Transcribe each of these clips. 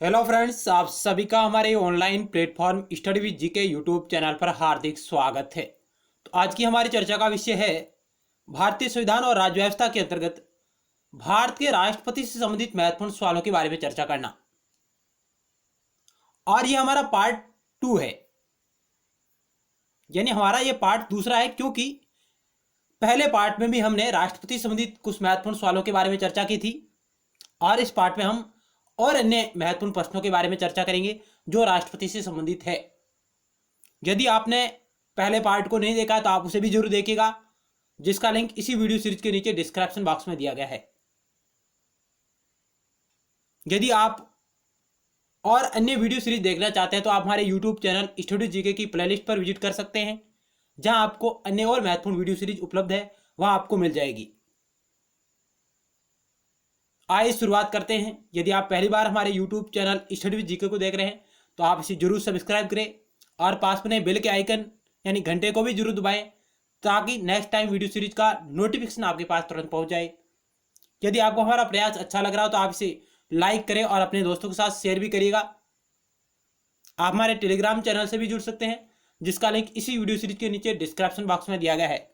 Hello friends, आप सभी का हमारे online platform study with GK YouTube channel पर हार्दिक स्वागत है। तो आज की हमारी चर्चा का विषय है भारतीय संविधान और राज्य व्यवस्था के अंतर्गत भारत के राष्ट्रपति से संबंधित महत्वपूर्ण सवालों के बारे में चर्चा करना। और ये हमारा पार्ट 2 है, यानी हमारा ये पार्ट दूसरा है, क्योंकि पहले पार्ट में भी हमने राष्ट्रपति से संबंधित कुछ महत्वपूर्ण सवालों के बारे में चर्चा की थी और इस पार्ट में हम और अन्य महत्वपूर्ण प्रश्नों के बारे में चर्चा करेंगे जो राष्ट्रपति से संबंधित है। यदि आपने पहले पार्ट को नहीं देखा तो आप उसे भी जरूर देखिएगा, जिसका लिंक इसी वीडियो सीरीज के नीचे डिस्क्रिप्शन बॉक्स में दिया गया है। यदि आप और अन्य वीडियो सीरीज देखना चाहते हैं तो आप हमारे यूट्यूब चैनल स्टडी जीके की प्लेलिस्ट पर विजिट कर सकते हैं, जहां आपको अन्य और महत्वपूर्ण वीडियो सीरीज उपलब्ध है, वहां आपको मिल जाएगी। आइए शुरुआत करते हैं। यदि आप पहली बार हमारे YouTube channel study with GK को देख रहे हैं तो आप इसे जरूर सब्सक्राइब करें और पास में बेल के आइकन यानी घंटे को भी जरूर दबाएं, ताकि नेक्स्ट टाइम वीडियो सीरीज का नोटिफिकेशन आपके पास तुरंत पहुंच जाए। यदि आपको हमारा प्रयास अच्छा लग रहा हो तो आप इसे लाइक करें और अपने दोस्तों के साथ शेयर भी करिएगा। आप हमारे टेलीग्राम चैनल से भी जुड़ सकते हैं, जिसका लिंक इसी वीडियो सीरीज के नीचे डिस्क्रिप्शन बॉक्स में दिया गया है।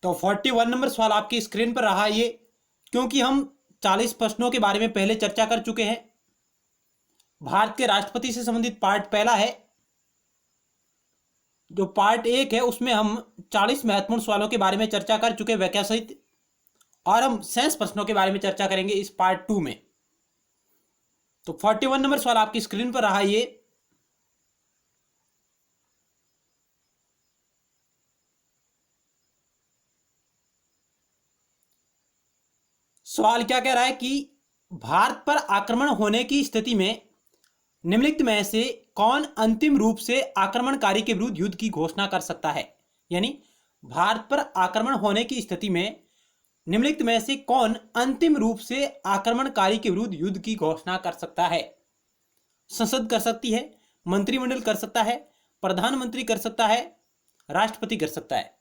तो 41 नंबर सवाल आपकी स्क्रीन पर रहा ये, क्योंकि हम 40 प्रश्नों के बारे में पहले चर्चा कर चुके हैं। भारत के राष्ट्रपति से संबंधित पार्ट पहला है। जो पार्ट 1 है उसमें हम 40 महत्वपूर्ण सवालों के बारे में चर्चा कर चुके व्याख्या सहित, और हम शेष प्रश्नों के बारे में चर्चा करेंगे इस पार्ट 2 में। तो 41 नंबर सवाल आपकी स्क्रीन पर रहा ये। सवाल क्या कह रहा है कि भारत पर आक्रमण होने की स्थिति में निम्नलिखित में से कौन अंतिम रूप से आक्रमणकारी के विरुद्ध युद्ध की घोषणा कर सकता है। यानी भारत पर आक्रमण होने की स्थिति में निम्नलिखित में से कौन अंतिम रूप से आक्रमणकारी के विरुद्ध युद्ध की घोषणा कर सकता है। संसद कर सकती है, मंत्रिमंडल कर सकता है, प्रधानमंत्री कर सकता है, राष्ट्रपति कर सकता है।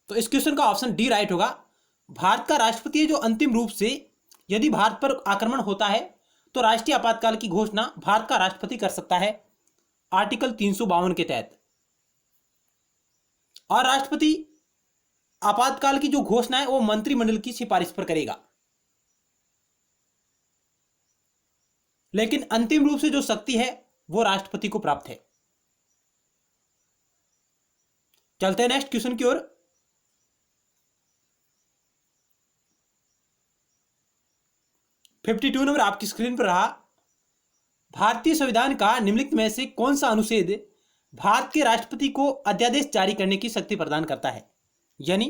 तो इस क्वेश्चन का ऑप्शन डी राइट होगा। भारत का राष्ट्रपति है जो अंतिम रूप से, यदि भारत पर आक्रमण होता है तो राष्ट्रीय आपातकाल की घोषणा भारत का राष्ट्रपति कर सकता है आर्टिकल 352 के तहत। और राष्ट्रपति आपातकाल की जो घोषणा है वो मंत्रिमंडल की सिफारिश पर करेगा, लेकिन अंतिम रूप से जो शक्ति है वो राष्ट्रपति को प्राप्त है। चलते हैं नेक्स्ट क्वेश्चन की ओर। फिफ्टी 52 नंबर आपकी स्क्रीन पर रहा। भारतीय संविधान का निम्नलिखित में से कौन सा अनुच्छेद भारत के राष्ट्रपति को अध्यादेश जारी करने की शक्ति प्रदान करता है। यानी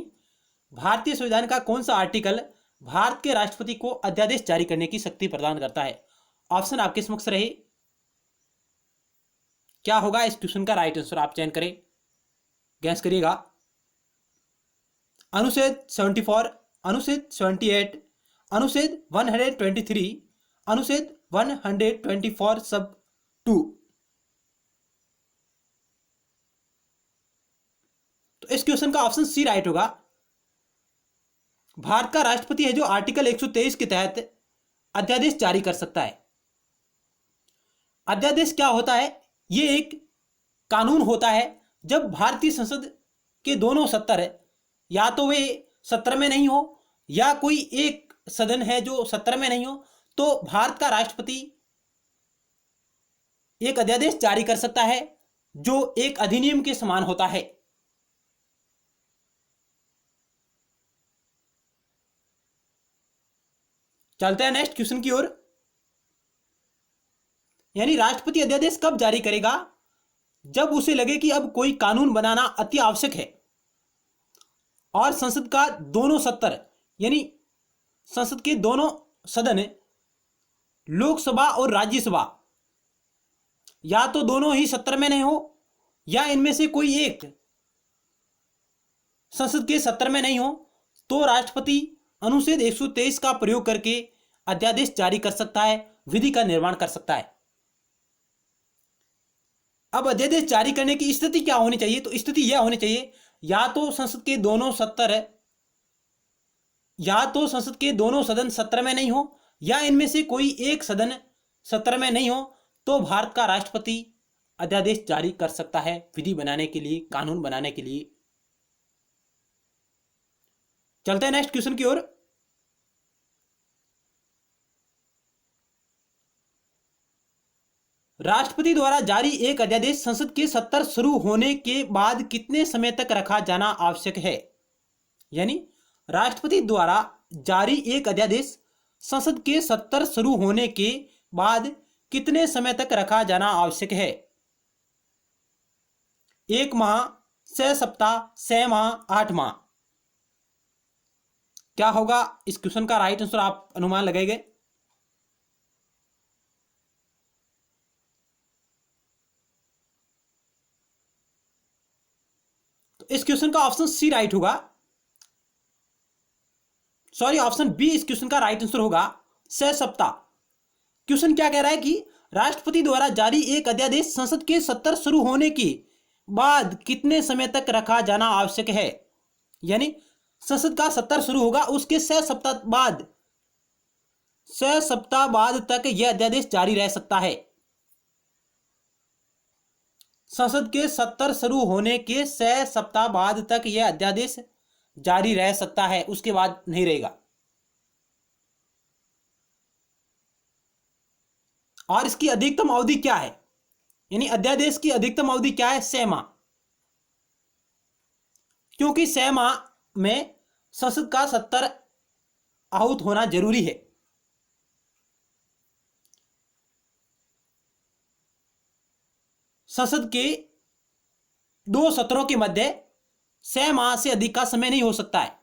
भारतीय संविधान का कौन सा आर्टिकल भारत के राष्ट्रपति को अध्यादेश जारी करने की शक्ति प्रदान करता है। ऑप्शन आपके समक्ष रहे, क्या होगा इस क्वेश्चन का राइट आंसर आप चयन करें, गैस करिएगा। अनुच्छेद 74, अनुच्छेद 78, अनुच्छेद 123, अनुच्छेद 124 सब 2। तो इस क्वेश्चन का ऑप्शन सी राइट होगा। भारत का राष्ट्रपति है जो आर्टिकल 123 के तहत अध्यादेश जारी कर सकता है। अध्यादेश क्या होता है? यह एक कानून होता है जब भारतीय संसद के दोनों सत्र या तो वे सत्र में नहीं हो या कोई एक सदन है जो सत्र में नहीं हो, तो भारत का राष्ट्रपति एक अध्यादेश जारी कर सकता है जो एक अधिनियम के समान होता है। चलते हैं नेक्स्ट क्वेश्चन की ओर। यानी राष्ट्रपति अध्यादेश कब जारी करेगा? जब उसे लगे कि अब कोई कानून बनाना अति आवश्यक है और संसद का दोनों सत्र यानी संसद के दोनों सदन लोकसभा और राज्यसभा या तो दोनों ही सत्र में नहीं हो या इनमें से कोई एक संसद के सत्र में नहीं हो, तो राष्ट्रपति अनुच्छेद 123 का प्रयोग करके अध्यादेश जारी कर सकता है, विधि का निर्माण कर सकता है। अब अध्यादेश जारी करने की स्थिति क्या होनी चाहिए? तो स्थिति यह होनी चाहिए, या तो संसद के दोनों सदन सत्र में नहीं हो, या इनमें से कोई एक सदन सत्र में नहीं हो, तो भारत का राष्ट्रपति अध्यादेश जारी कर सकता है विधि बनाने के लिए, कानून बनाने के लिए। चलते हैं नेक्स्ट क्वेश्चन की ओर। राष्ट्रपति द्वारा जारी एक अध्यादेश संसद के सत्र शुरू होने के बाद कितने समय तक रखा जाना आवश्यक है? यानी राष्ट्रपति द्वारा जारी एक अध्यादेश संसद के सत्र शुरू होने के बाद कितने समय तक रखा जाना आवश्यक है? 1 माह, 6 सप्ताह, 6 माह, 8 माह। क्या होगा इस क्वेश्चन का राइट आंसर? आप अनुमान लगाएंगे। तो इस क्वेश्चन का ऑप्शन सी राइट होगा, सॉरी ऑप्शन बी इस क्वेश्चन का राइट आंसर होगा, 6 सप्ताह। क्वेश्चन क्या कह रहा है कि राष्ट्रपति द्वारा जारी एक अध्यादेश संसद के सत्र शुरू होने के बाद कितने समय तक रखा जाना आवश्यक है? यानी संसद का सत्र शुरू होगा, उसके 6 सप्ताह बाद तक यह अध्यादेश जारी रह सकता है। संसद के सत्र शुरू होने के 6 सप्ताह बाद तक यह अध्यादेश जारी रह सकता है, उसके बाद नहीं रहेगा। और इसकी अधिकतम अवधि क्या है? यानी अध्यादेश की अधिकतम अवधि क्या है? 6 माह। क्योंकि 6 माह में संसद का सत्र आहूत होना जरूरी है। संसद के 2 सत्रों के मध्य 6 माह से अधिक का समय नहीं हो सकता है।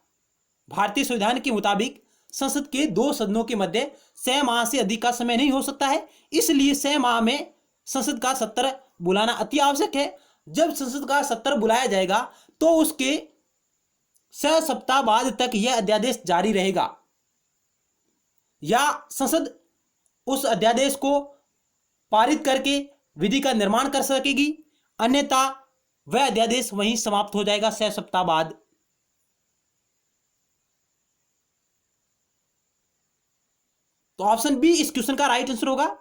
भारतीय संविधान के मुताबिक संसद के 2 सदनों के मध्य 6 माह से अधिक का समय नहीं हो सकता है, इसलिए 6 माह में संसद का सत्र बुलाना अति आवश्यक है। जब संसद का सत्र बुलाया जाएगा तो उसके 6 सप्ताह बाद तक यह अध्यादेश जारी रहेगा, या संसद उस अध्यादेश को पारित करके विधि का निर्माण कर सकेगी, अन्यथा वह अध्यादेश वहीं समाप्त हो जाएगा 6 सप्ताह बाद। तो ऑप्शन बी इस क्वेश्चन का राइट आंसर होगा।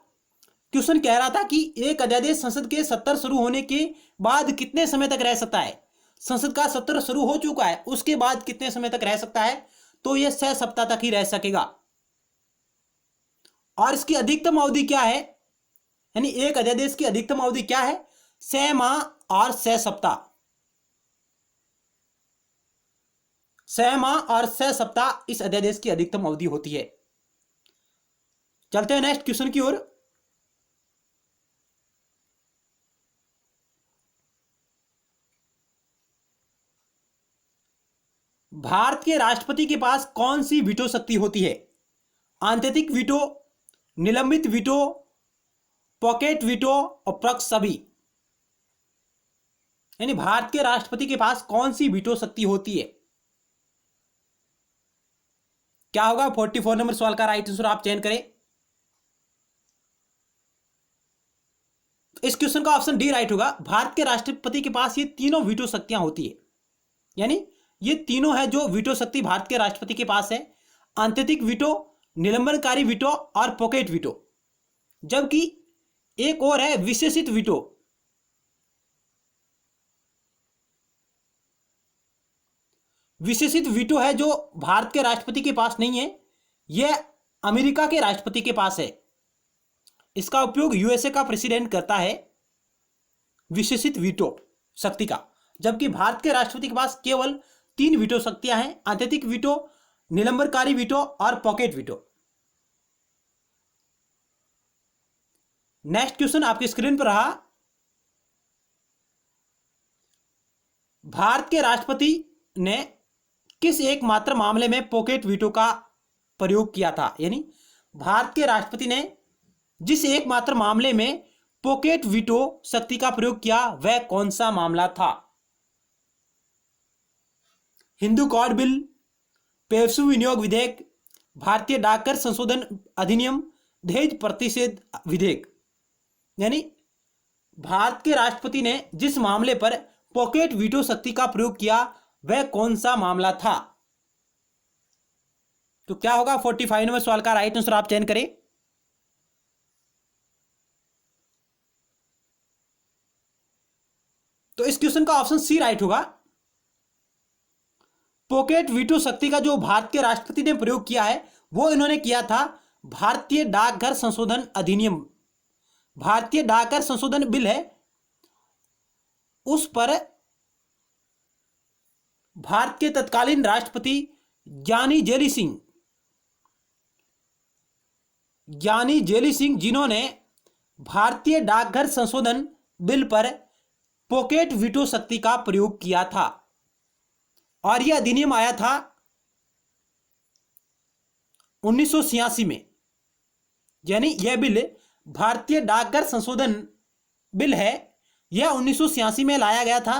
क्वेश्चन कह रहा था कि एक अध्यादेश संसद के सत्र शुरू होने के बाद कितने समय तक रह सकता है। संसद का सत्र शुरू हो चुका है, उसके बाद कितने समय तक रह सकता है? तो यह 6 सप्ताह तक ही रह सकेगा। और इसकी अधिकतम अवधि क्या है? यानी एक अध्यादेश की अधिकतम अवधि क्या है? 6 माह और 6 सप्ताह। 6 माह और 6 सप्ताह इस अध्यादेश की अधिकतम अवधि होती है। चलते हैं नेक्स्ट क्वेश्चन की ओर। भारत के राष्ट्रपति के पास कौन सी वीटो शक्ति होती है? आंतरिक वीटो, निलंबित वीटो, पॉकेट वीटो और प्रॉक्स सभी। यानी भारत के राष्ट्रपति के पास कौन सी वीटो शक्ति होती है? क्या होगा 44 नंबर सवाल का राइट आंसर? आप चयन करें। इस क्वेश्चन का ऑप्शन डी राइट होगा। भारत के राष्ट्रपति के पास ये तीनों वीटो शक्तियां होती है। यानी ये तीनों है जो वीटो शक्ति भारत के राष्ट्रपति के पास है, आंतरिक वीटो, निलंबनकारी वीटो और पॉकेट वीटो। जबकि एक और है विशेषित वीटो। विशेषित वीटो है जो भारत के राष्ट्रपति के पास नहीं है, यह अमेरिका के राष्ट्रपति के पास है। इसका उपयोग यूएसए का प्रेसिडेंट करता है, विशेषित वीटो शक्ति का। जबकि भारत के राष्ट्रपति के पास केवल 3 वीटो शक्तियां हैं, आंतरिक वीटो, निलंबनकारी वीटो और पॉकेट वीटो। नेक्स्ट क्वेश्चन आपकी स्क्रीन पर रहा। भारत के राष्ट्रपति ने किस एकमात्र मामले में पॉकेट वीटो का प्रयोग किया था? यानी भारत के राष्ट्रपति ने जिस एकमात्र मामले में पॉकेट वीटो शक्ति का प्रयोग किया वह कौन सा मामला था? हिंदू कोड बिल, पेप्सू विनियोग विधेयक, भारतीय डाकघर संशोधन अधिनियम, दहेज प्रतिषेध विधेयक। यानी भारत के राष्ट्रपति ने जिस मामले पर पॉकेट वीटो शक्ति का प्रयोग किया वह कौन सा मामला था? तो क्या होगा 45 नंबर सवाल का राइट आंसर आप चयन करें। तो इस क्वेश्चन का ऑप्शन सी राइट होगा। पॉकेट वीटो शक्ति का जो भारत के राष्ट्रपति ने प्रयोग किया है वो इन्होंने किया था भारतीय डाकघर संशोधन अधिनियम, भारतीय डाकघर संशोधन बिल है उस पर भारत के तत्कालीन राष्ट्रपति ज्ञानी जेली सिंह जिन्होंने भारतीय डाकघर संशोधन बिल पर पॉकेट वीटो शक्ति का प्रयोग किया था और यह अधिनियम आया था 1986 में। यानी यह बिल भारतीय डाकघर संशोधन बिल है, यह 1986 में लाया गया था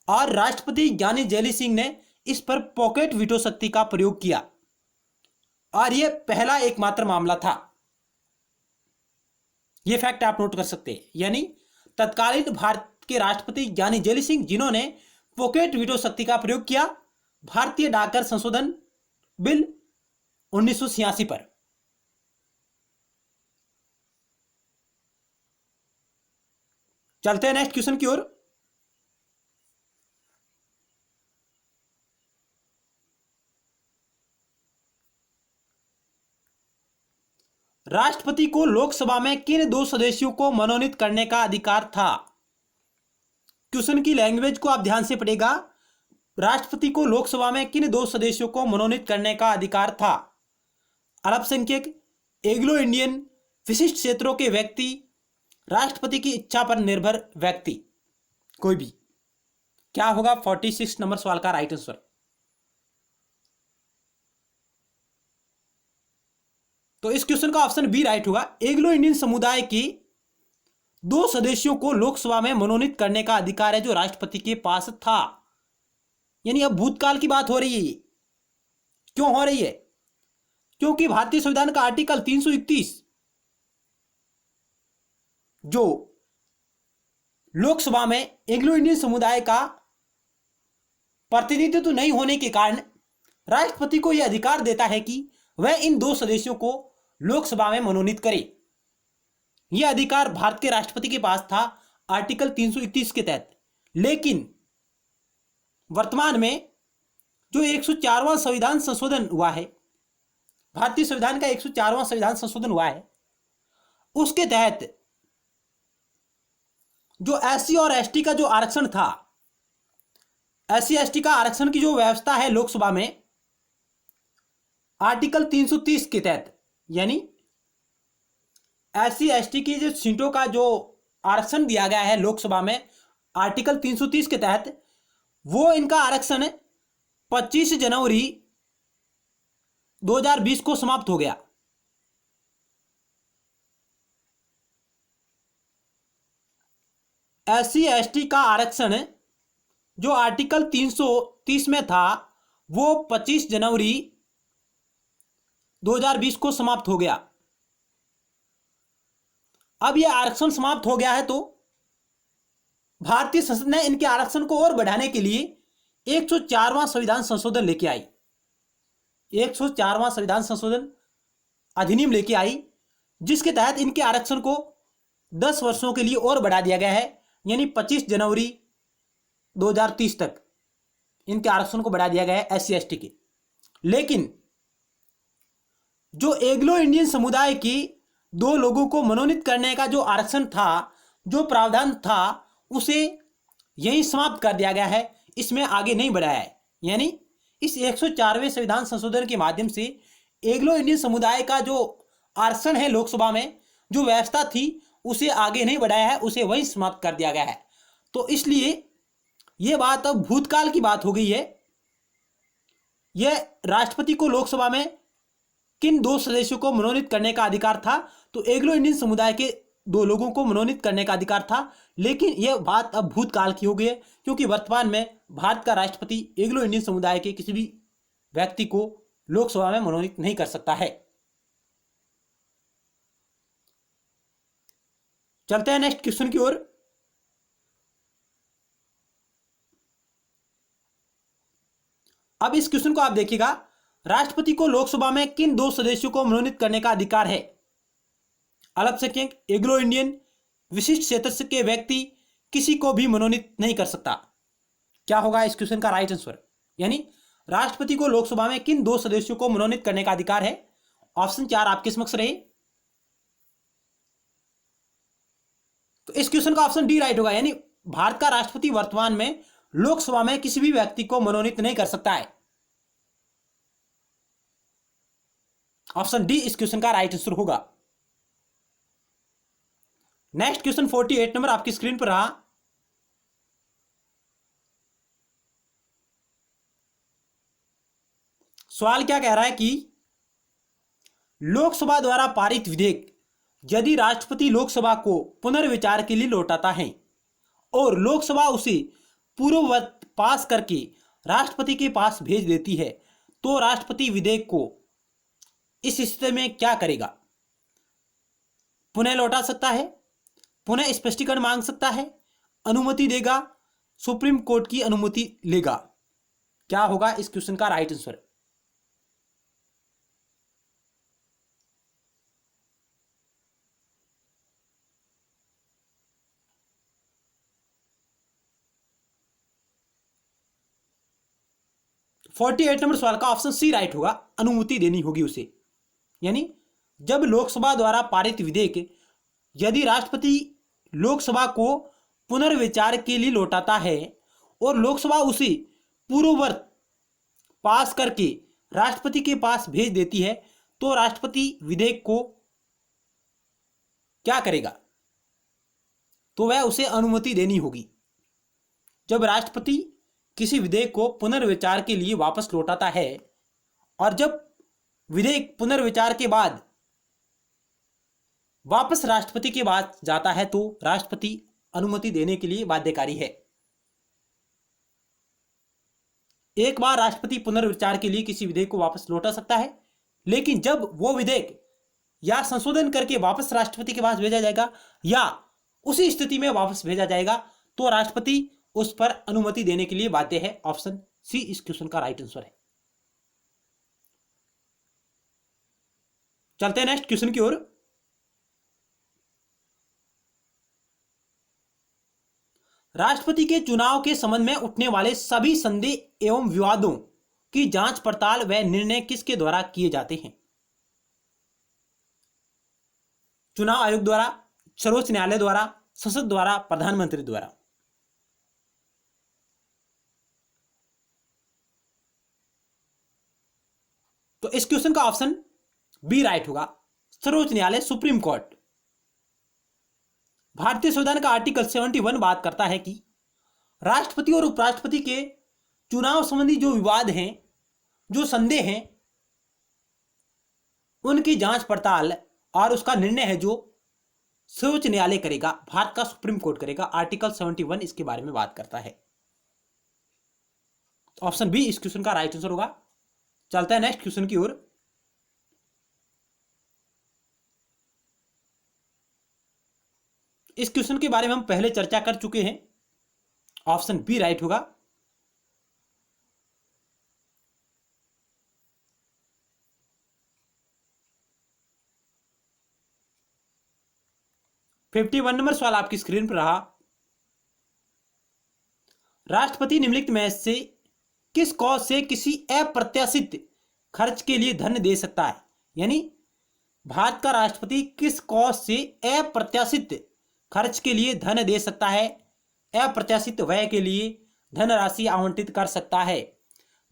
और राष्ट्रपति ज्ञानी जेली सिंह ने इस पर पॉकेट वीटो शक्ति का प्रयोग किया और यह पहला एकमात्र मामला था। यह फैक्ट आप नोट कर सकते हैं। यानी तत्कालीन भारत के राष्ट्रपति ज्ञानी जेली सिंह जिन्होंने पॉकेट वीटो शक्ति का प्रयोग किया भारतीय डाकघर संशोधन बिल 1986 पर। चलते हैं नेक्स्ट क्वेश्चन की ओर। राष्ट्रपति को लोकसभा में किन 2 सदस्यों को मनोनीत करने का अधिकार था? क्वेश्चन की लैंग्वेज को आप ध्यान से पढ़ेगा। राष्ट्रपति को लोकसभा में किन 2 सदस्यों को मनोनीत करने का अधिकार था? अल्पसंख्यक, एंग्लो इंडियन, विशिष्ट क्षेत्रों के व्यक्ति, राष्ट्रपति की इच्छा पर निर्भर व्यक्ति, कोई भी। क्या होगा 46 नंबर सवाल का राइट आंसर? तो इस क्वेश्चन का ऑप्शन बी राइट होगा। एंग्लो इंडियन समुदाय के 2 सदस्यों को लोकसभा में मनोनीत करने का अधिकार है जो राष्ट्रपति के पास था। यानी अब भूतकाल की बात हो रही है। क्यों हो रही है? क्योंकि भारतीय संविधान का आर्टिकल 331 जो लोकसभा में एंग्लो इंडियन समुदाय का प्रतिनिधित्व नहीं होने के कारण राष्ट्रपति को यह अधिकार देता है कि वह इन 2 सदस्यों को लोकसभा में मनोनीत करे। यह अधिकार भारत के राष्ट्रपति के पास था आर्टिकल 331 के तहत। लेकिन वर्तमान में जो 104वां संविधान संशोधन हुआ है, भारतीय संविधान का 104वां संविधान संशोधन हुआ है, उसके तहत जो एससी और एसटी का जो आरक्षण था, एससी एसटी का आरक्षण की जो व्यवस्था है लोकसभा में आर्टिकल 330 के तहत, यानी एससी एसटी की जो सीटों का जो आरक्षण दिया गया है लोकसभा में आर्टिकल 330 के तहत, वो इनका आरक्षण 25 जनवरी 2020 को समाप्त हो गया। एससी एसटी का आरक्षण जो आर्टिकल 330 में था वो 25 जनवरी 2020 को समाप्त हो गया। अब यह आरक्षण समाप्त हो गया है तो भारतीय संसद ने इनके आरक्षण को और बढ़ाने के लिए 104वां संविधान संशोधन लेके आई, 104वां संविधान संशोधन अधिनियम लेके आई, जिसके तहत इनके आरक्षण को 10 वर्षों के लिए और बढ़ा दिया गया है। यानी 25 जनवरी 2030 तक इनके आरक्षण को बढ़ा दिया गया है एससी एसटी के। लेकिन जो एंग्लो इंडियन समुदाय के 2 लोगों को मनोनीत करने का जो आरक्षण था, जो प्रावधान था, उसे यहीं समाप्त कर दिया गया है, इसमें आगे नहीं बढ़ाया है। यानी इस 104वें संविधान संशोधन के माध्यम से एंग्लो इंडियन समुदाय का जो आरक्षण है लोकसभा में, जो व्यवस्था थी, उसे आगे नहीं बढ़ाया है, उसे वहीं समाप्त कर दिया गया है। तो इसलिए यह बात अब भूतकाल की बात हो गई है। यह राष्ट्रपति को लोकसभा में किन 2 सदस्यों को मनोनीत करने का अधिकार था, तो एंग्लो इंडियन समुदाय के 2 लोगों को मनोनीत करने का अधिकार था। लेकिन यह बात अब भूतकाल की हो गई है, क्योंकि वर्तमान में भारत का राष्ट्रपति एंग्लो इंडियन समुदाय के किसी भी व्यक्ति को लोकसभा में मनोनीत नहीं कर सकता है। चलते हैं नेक्स्ट क्वेश्चन की ओर। अब इस क्वेश्चन को आप देखिएगा, राष्ट्रपति को लोकसभा में किन दो सदस्यों को मनोनीत करने का अधिकार है? अल्पसंख्यक, एग्लो इंडियन, विशिष्ट क्षेत्र के व्यक्ति किसी को भी मनोनीत नहीं कर सकता। क्या होगा इस क्वेश्चन का राइट आंसर? यानी राष्ट्रपति को लोकसभा में किन दो सदस्यों को मनोनीत करने का अधिकार है? ऑप्शन 4 आपके समक्ष रहे। तो इस क्वेश्चन का ऑप्शन डी राइट होगा, यानी भारत का राष्ट्रपति वर्तमान में लोकसभा में किसी भी व्यक्ति को मनोनीत नहीं कर सकता है। ऑप्शन डी इस क्वेश्चन का राइट आंसर होगा। नेक्स्ट क्वेश्चन 48 नंबर आपकी स्क्रीन पर रहा। सवाल क्या कह रहा है कि लोकसभा द्वारा पारित विधेयक यदि राष्ट्रपति लोकसभा को पुनर्विचार के लिए लौटाता है और लोकसभा उसे पूर्ववत पास करके राष्ट्रपति के पास भेज देती है, तो राष्ट्रपति विधेयक को इस स्थिति में क्या करेगा? पुनः लौटा सकता है, पुनः स्पष्टीकरण मांग सकता है, अनुमति देगा, सुप्रीम कोर्ट की अनुमति लेगा। क्या होगा इस क्वेश्चन का right answer? Forty eight number सवाल का ऑप्शन सी राइट होगा, अनुमति देनी होगी उसे। यानी जब लोकसभा द्वारा पारित विधेयक यदि राष्ट्रपति लोकसभा को पुनर्विचार के लिए लौटाता है और लोकसभा उसे पूर्ववत पास करके राष्ट्रपति के पास भेज देती है, तो राष्ट्रपति विधेयक को क्या करेगा? तो वह उसे अनुमति देनी होगी। जब राष्ट्रपति किसी विधेयक को पुनर्विचार के लिए वापस लौटाता है और जब विधेयक पुनर्विचार के बाद वापस राष्ट्रपति के पास जाता है, तो राष्ट्रपति अनुमति देने के लिए बाध्यकारी है। एक बार राष्ट्रपति पुनर्विचार के लिए किसी विधेयक को वापस लौटा सकता है, लेकिन जब वो विधेयक या संशोधन करके वापस राष्ट्रपति के पास भेजा जाएगा या उसी स्थिति में वापस भेजा जाएगा, तो राष्ट्रपति उस पर अनुमति देने के लिए बाध्य है। ऑप्शन सी इस क्वेश्चन का राइट आंसर है। चलते हैं नेक्स्ट क्वेश्चन की ओर। राष्ट्रपति के चुनाव के संबंध में उठने वाले सभी संदेह एवं विवादों की जांच पड़ताल व निर्णय किसके द्वारा किए जाते हैं? चुनाव आयोग द्वारा, सर्वोच्च न्यायालय द्वारा, संसद द्वारा, प्रधानमंत्री द्वारा। तो इस क्वेश्चन का ऑप्शन बी राइट होगा, सर्वोच्च न्यायालय, सुप्रीम कोर्ट। भारतीय संविधान का आर्टिकल 71 बात करता है कि राष्ट्रपति और उपराष्ट्रपति के चुनाव संबंधी जो विवाद हैं, जो संदेह हैं, उनकी जांच पड़ताल और उसका निर्णय है जो सर्वोच्च न्यायालय करेगा, भारत का सुप्रीम कोर्ट करेगा। आर्टिकल 71 इसके बारे में बात करता है। ऑप्शन बी इस क्वेश्चन का राइट आंसर होगा। चलता है नेक्स्ट क्वेश्चन की ओर। इस क्वेश्चन के बारे में हम पहले चर्चा कर चुके हैं। ऑप्शन बी राइट होगा। फिफ्टी वन नंबर सवाल आपकी स्क्रीन पर रहा। राष्ट्रपति निम्नलिखित में से किस कॉज से किसी अप्रत्याशित खर्च के लिए धन दे सकता है? यानी भारत का राष्ट्रपति किस कॉज से अप्रत्याशित खर्च के लिए धन दे सकता है, अप्रत्याशित व्यय के लिए धनराशि आवंटित कर सकता है?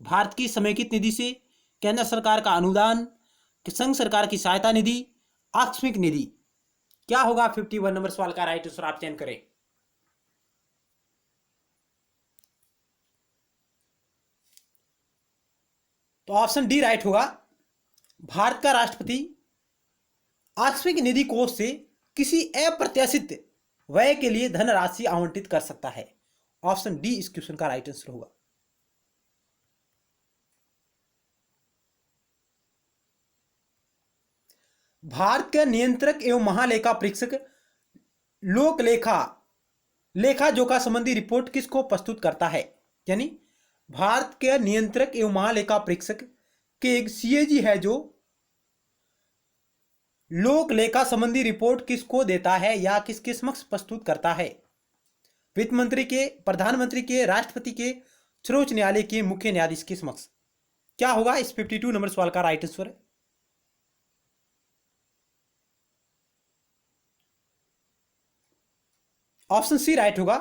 भारत की समेकित निधि से, केंद्र सरकार का अनुदान, संघ सरकार की सहायता निधि, आकस्मिक निधि। क्या होगा 51 नंबर सवाल का राइट आंसर? आप चयन करें। तो ऑप्शन डी राइट होगा। भारत का राष्ट्रपति आकस्मिक निधि कोष से किसी अप्रत्याशित व्यय के लिए धनराशि आवंटित कर सकता है। ऑप्शन डी इस क्वेश्चन का राइट आंसर होगा। भारत के नियंत्रक एवं महालेखा परीक्षक लोक लेखा लेखा जोखा संबंधी रिपोर्ट किसको प्रस्तुत करता है? यानी भारत के नियंत्रक एवं महालेखा परीक्षक के एक सीएजी है जो लोक लेखा संबंधी रिपोर्ट किसको देता है या किसके समक्ष प्रस्तुत करता है? वित्त मंत्री के, प्रधानमंत्री के, राष्ट्रपति के, सर्वोच्च न्यायालय के मुख्य न्यायाधीश के समक्ष। क्या होगा इस 52 नंबर सवाल का right answer? Option C right होगा।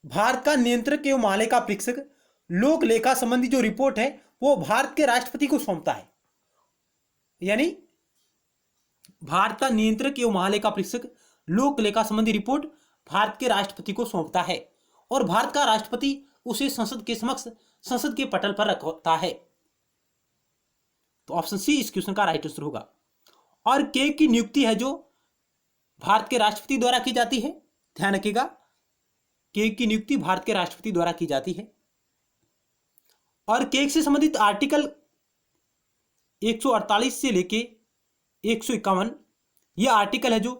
भारत का नियंत्रक एवं महालेखा परीक्षक लोक लेखा संबंधी जो रिपोर्ट है वो भारत के राष्ट्रपति को सौंपता है। यानी भारत का नियंत्रक एवं महालेखा परीक्षक लोक लेखा संबंधी रिपोर्ट भारत के राष्ट्रपति को सौंपता है और भारत का राष्ट्रपति उसे संसद के समक्ष, संसद के पटल पर रखता है। तो ऑप्शन सी इस क्वेश्चन का राइट आंसर होगा। और के की नियुक्ति है जो भारत के राष्ट्रपति द्वारा की जाती है। ध्यान रखिएगा, के की नियुक्ति भारत के राष्ट्रपति द्वारा की जाती है। और केक से संबंधित आर्टिकल 148 से लेके 151 यह आर्टिकल है जो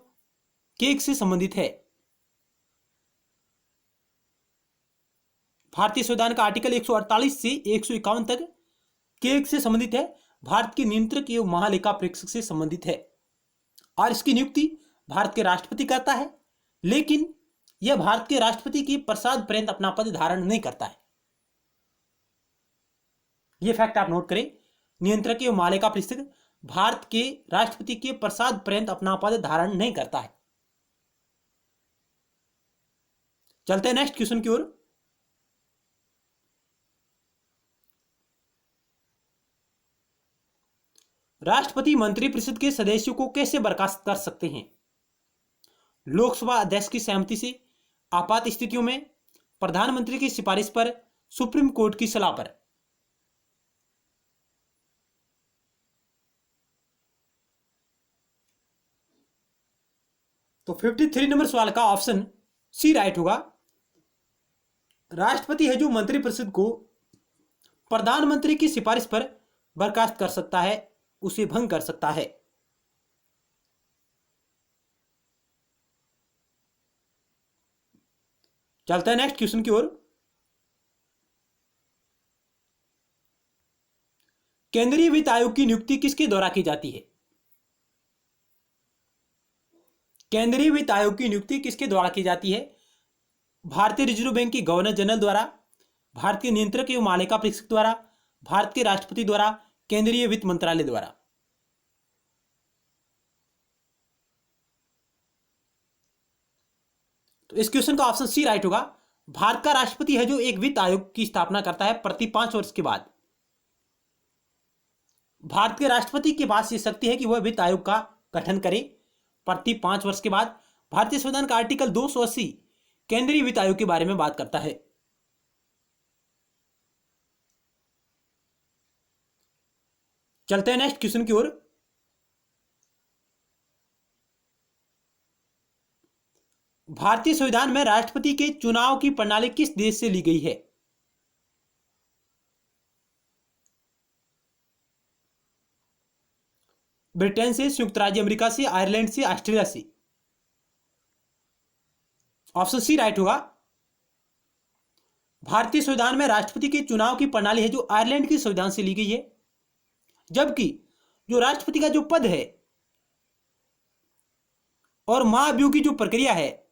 केक से संबंधित है। भारतीय संविधान का आर्टिकल 148 से 151 तक केक से संबंधित है, भारत के नियंत्रक एवं महालेखा परीक्षक से संबंधित है। और इसकी नियुक्ति भारत के राष्ट्रपति करता है, लेकिन यह भारत के राष्ट्रपति की प्रसाद पर्यंत अपना पद धारण नहीं करता है। यह फैक्ट आप नोट करें, नियंत्रक एवं महालेखा परीक्षक भारत के राष्ट्रपति के प्रसाद पर्यंत अपना पद धारण नहीं करता है। चलते हैं नेक्स्ट क्वेश्चन की ओर। राष्ट्रपति मंत्रिपरिषद के सदस्यों को कैसे बर्खास्त कर सकते हैं? लोकसभा अध्यक्ष की सहमति से, आपात स्थितियों में, प्रधानमंत्री की सिफारिश पर, सुप्रीम कोर्ट की सलाह पर। तो 53 नंबर सवाल का ऑप्शन सी राइट होगा। राष्ट्रपति है जो मंत्रिपरिषद को प्रधानमंत्री की सिफारिश पर बर्खास्त कर सकता है, उसे भंग कर सकता है। चलते हैं नेक्स्ट क्वेश्चन की ओर। केंद्रीय वित्त आयोग की नियुक्ति किसके द्वारा की जाती है? केंद्रीय वित्त आयोग की नियुक्ति किसके द्वारा की जाती है? भारतीय रिजर्व बैंक के गवर्नर जनरल द्वारा, भारत के नियंत्रक एवं महालेखा परीक्षक द्वारा, भारत के राष्ट्रपति द्वारा, केंद्रीय वित्त मंत्रालय द्वारा। तो इस क्वेश्चन का ऑप्शन सी राइट होगा। भारत का राष्ट्रपति है जो एक वित्त आयोग की स्थापना करता है प्रति 5 वर्ष के बाद। भारत के राष्ट्रपति के पास ये शक्ति है कि वह वित्त आयोग का गठन करे प्रति 5 वर्ष के बाद। भारतीय संविधान का आर्टिकल 280 केंद्रीय वित्त आयोग के बारे में बात करता है। चलते हैं नेक्स्ट क्वेश्चन की ओर। भारतीय संविधान में राष्ट्रपति के चुनाव की प्रणाली किस देश से ली गई है? ब्रिटेन से, संयुक्त राज्य अमेरिका से, आयरलैंड से, ऑस्ट्रेलिया से। ऑप्शन सी राइट होगा। भारतीय संविधान में राष्ट्रपति के चुनाव की प्रणाली है जो आयरलैंड के संविधान से ली गई है, जबकि जो राष्ट्रपति का जो पद है और महाभियोग की जो प्रक्रिया है,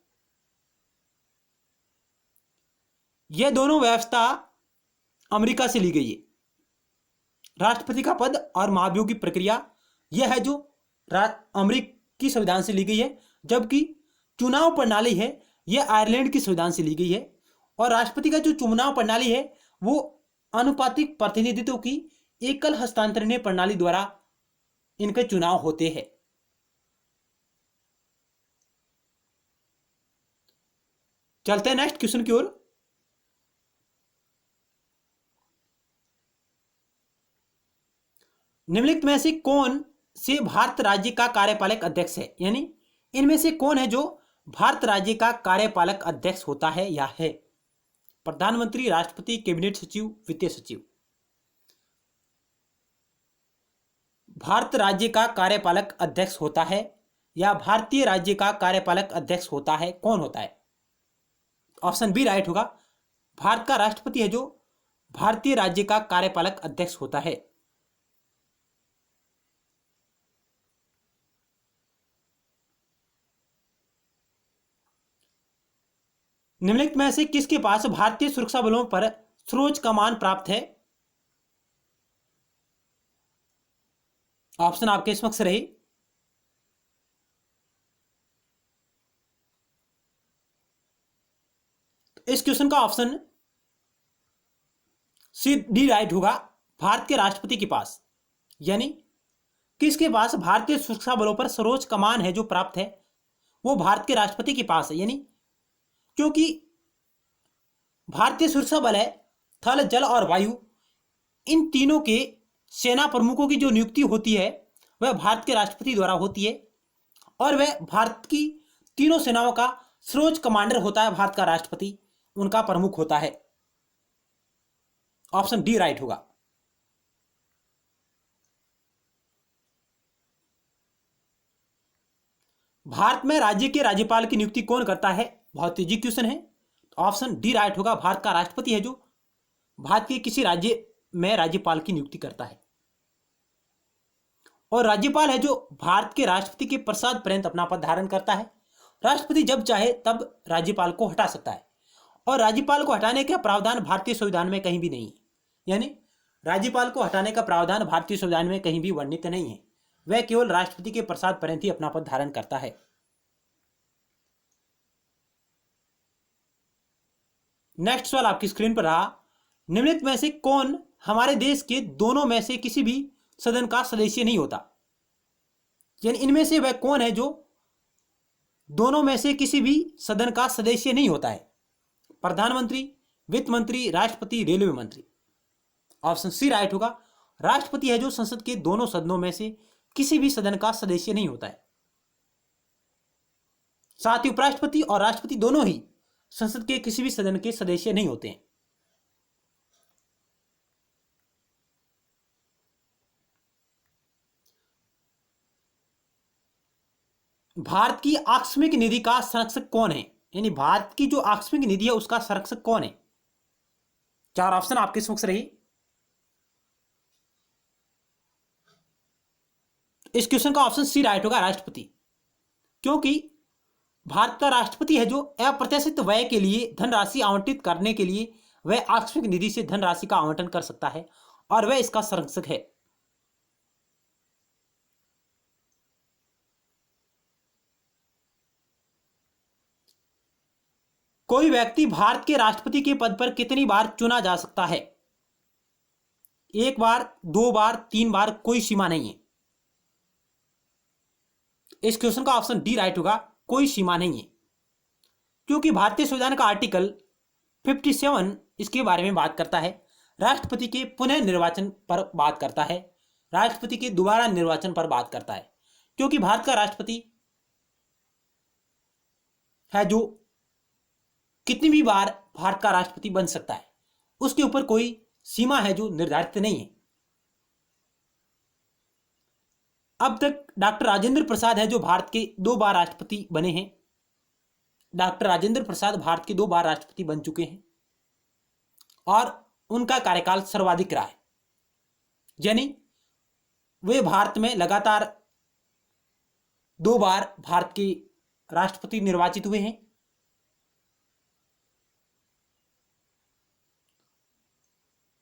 यह दोनों व्यवस्था अमेरिका से ली गई है। राष्ट्रपति का पद और महाभियोग की प्रक्रिया यह है जो अमेरिकी संविधान से ली गई है, जबकि चुनाव प्रणाली है यह आयरलैंड के संविधान से ली गई है। और राष्ट्रपति का जो चुनाव प्रणाली है वो अनुपातिक प्रतिनिधित्व की एकल हस्तांतरणीय प्रणाली द्वारा इनके चुनाव होते हैं। चलते हैं नेक्स्ट क्वेश्चन की ओर। निम्नलिखित में से कौन से भारत राज्य का कार्यपालक अध्यक्ष है? यानी इनमें से कौन है जो भारत राज्य का कार्यपालक अध्यक्ष होता है या है? प्रधानमंत्री, राष्ट्रपति, कैबिनेट सचिव, वित्तीय सचिव। भारत राज्य का कार्यपालक अध्यक्ष होता है या भारतीय राज्य का कार्यपालक अध्यक्ष होता है, कौन होता है? ऑप्शन बी राइट होगा। भारत का राष्ट्रपति है जो भारतीय राज्य का कार्यपालक अध्यक्ष होता है। निम्नलिखित में से किसके पास भारतीय सुरक्षा बलों पर सर्वोच्च कमान प्राप्त है? ऑप्शन आपके समक्ष रहे। इस क्वेश्चन का ऑप्शन सी डी राइट होगा। भारत के राष्ट्रपति के पास, यानी किसके पास भारतीय सुरक्षा बलों पर सर्वोच्च कमान है जो प्राप्त है, वो भारत के राष्ट्रपति के पास है। यानी क्योंकि भारतीय सुरक्षा बल है थल, जल और वायु, इन तीनों के सेना प्रमुखों की जो नियुक्ति होती है वह भारत के राष्ट्रपति द्वारा होती है और वह भारत की तीनों सेनाओं का सर्वोच्च कमांडर होता है। भारत का राष्ट्रपति उनका प्रमुख होता है। ऑप्शन डी राइट होगा। भारत में राज्य के राज्यपाल की नियुक्ति कौन करता है? बहुत इजी क्वेश्चन है। ऑप्शन डी राइट होगा। भारत का राष्ट्रपति है जो भारत के किसी राज्य में राज्यपाल की नियुक्ति करता है और राज्यपाल है जो भारत के राष्ट्रपति के प्रसाद पर्यंत अपना पद धारण करता है। राष्ट्रपति जब चाहे तब राज्यपाल को हटा सकता है और राज्यपाल को हटाने का प्रावधान भारतीय संविधान में कहीं भी नहीं है। यानी राज्यपाल को हटाने का प्रावधान भारतीय संविधान में कहीं भी वर्णित नहीं है। वह केवल राष्ट्रपति के प्रसाद पर्यंत ही अपना पद धारण करता है। नेक्स्ट सवाल आपकी स्क्रीन पर रहा। निम्नलिखित में से कौन हमारे देश के दोनों में से किसी भी सदन का सदस्य नहीं होता? यानी इनमें से वह कौन है जो दोनों में से किसी भी सदन का सदस्य नहीं होता है? प्रधानमंत्री, वित्त मंत्री, राष्ट्रपति, रेलवे मंत्री। ऑप्शन सी राइट होगा। राष्ट्रपति है जो संसद के दोनों सदनों में से किसी भी सदन का सदस्य नहीं होता है। साथ ही उपराष्ट्रपति और राष्ट्रपति दोनों ही संसद के किसी भी सदन के सदस्य नहीं होते हैं। भारत की आकस्मिक निधि का संरक्षक कौन है? यानी भारत की जो आकस्मिक निधि है उसका संरक्षक कौन है? चार ऑप्शन आपके समक्ष रही। इस क्वेश्चन का ऑप्शन सी राइट होगा, राष्ट्रपति। क्योंकि भारत का राष्ट्रपति है जो अप्रत्याशित व्यय के लिए धनराशि आवंटित करने के लिए वह आकस्मिक निधि से धनराशि का आवंटन कर सकता है और वह इसका संरक्षक है। कोई व्यक्ति भारत के राष्ट्रपति के पद पर कितनी बार चुना जा सकता है? एक बार, दो बार, तीन बार, कोई सीमा नहीं है। इस क्वेश्चन का ऑप्शन डी राइट होगा, कोई सीमा नहीं है। क्योंकि भारतीय संविधान का आर्टिकल 57 इसके बारे में बात करता है। राष्ट्रपति के पुनः निर्वाचन पर बात करता है, राष्ट्रपति के दोबारा निर्वाचन पर बात करता है। क्योंकि भारत का राष्ट्रपति है जो कितनी भी बार भारत का राष्ट्रपति बन सकता है, उसके ऊपर कोई सीमा है जो निर्धारित नहीं है। अब तक डॉक्टर राजेंद्र प्रसाद है जो भारत के 2 बार राष्ट्रपति बने हैं। डॉक्टर राजेंद्र प्रसाद भारत के 2 बार राष्ट्रपति बन चुके हैं और उनका कार्यकाल सर्वाधिक रहा है। यानी वे भारत में लगातार 2 बार भारत के राष्ट्रपति निर्वाचित हुए हैं।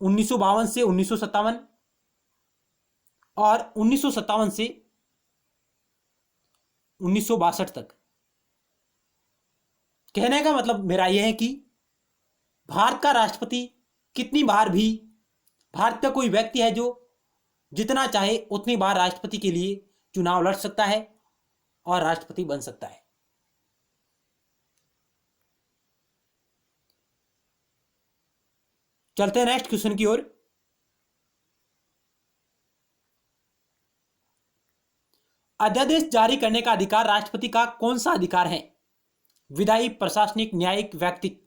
उन्नीस से 1957 और 1957 से 1962 तक। कहने का मतलब मेरा यह है कि भारत का राष्ट्रपति कितनी बार भी, भारत का कोई व्यक्ति है जो जितना चाहे उतनी बार राष्ट्रपति के लिए चुनाव लड़ सकता है और राष्ट्रपति बन सकता है। चलते हैं नेक्स्ट क्वेश्चन की ओर। अध्यादेश जारी करने का अधिकार राष्ट्रपति का कौन सा अधिकार है? विधायी, प्रशासनिक, न्यायिक, व्यक्तिक।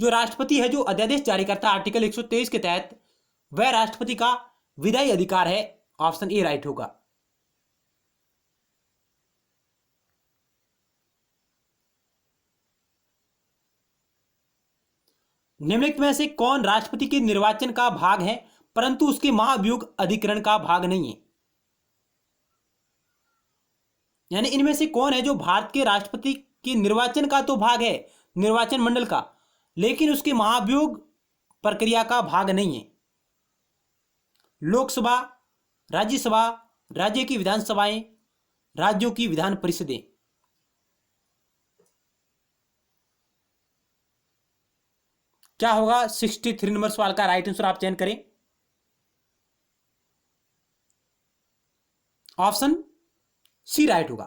जो राष्ट्रपति है जो अध्यादेश जारी करता है आर्टिकल 123 के तहत, वह राष्ट्रपति का विधायी अधिकार है। ऑप्शन ए राइट होगा। निम्नलिखित में से कौन राष्ट्रपति के निर्वाचन का भाग है परंतु उसके महाभियोग अधिकरण का भाग नहीं है? यानी इनमें से कौन है जो भारत के राष्ट्रपति के निर्वाचन का तो भाग है, निर्वाचन मंडल का, लेकिन उसके महाभियोग प्रक्रिया का भाग नहीं है? लोकसभा, राज्यसभा, राज्य की विधानसभाएं, राज्यों की विधान परिषदें। क्या होगा 63 नंबर सवाल का राइट आंसर आप चयन करें। ऑप्शन सी राइट होगा,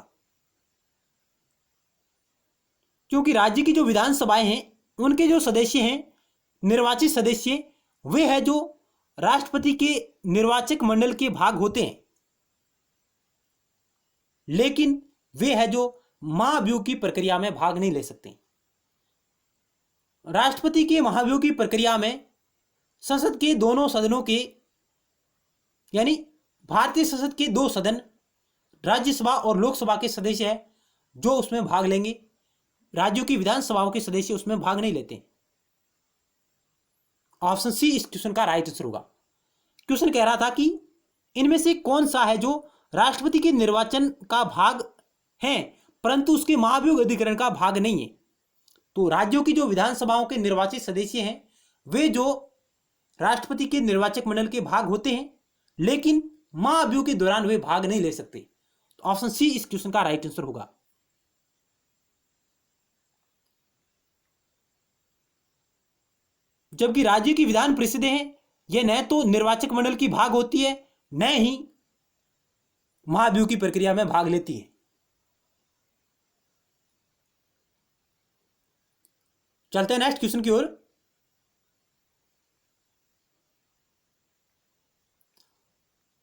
क्योंकि राज्य की जो विधानसभाएं हैं उनके जो सदस्य हैं, निर्वाचित सदस्य, वे है जो राष्ट्रपति के निर्वाचक मंडल के भाग होते हैं, लेकिन वे है जो महाभियोग की प्रक्रिया में भाग नहीं ले सकते। राष्ट्रपति के महाभियोग की प्रक्रिया में संसद के दोनों सदनों के, यानी भारतीय संसद के 2 सदन, राज्यसभा और लोकसभा के सदस्य है जो उसमें भाग लेंगे। राज्यों की विधानसभाओं के सदस्य उसमें भाग नहीं लेते। ऑप्शन सी इस क्वेश्चन का राइट आंसर होगा। क्वेश्चन कह रहा था कि इनमें से कौन सा है जो राष्ट्रपति के निर्वाचन का भाग है परंतु उसके महाभियोग अधिकरण का भाग नहीं है? तो राज्यों की जो विधानसभाओं के निर्वाचित सदस्य हैं वे जो राष्ट्रपति के निर्वाचक मंडल के भाग होते हैं, लेकिन महाभियोग के दौरान वे भाग नहीं ले सकते। तो ऑप्शन सी इस क्वेश्चन का राइट आंसर होगा। जबकि राज्य की विधान परिषदें हैं, यह न तो निर्वाचक मंडल की भाग होती है न ही महाभियोग की प्रक्रिया में भाग लेती है। चलते हैं नेक्स्ट क्वेश्चन की ओर।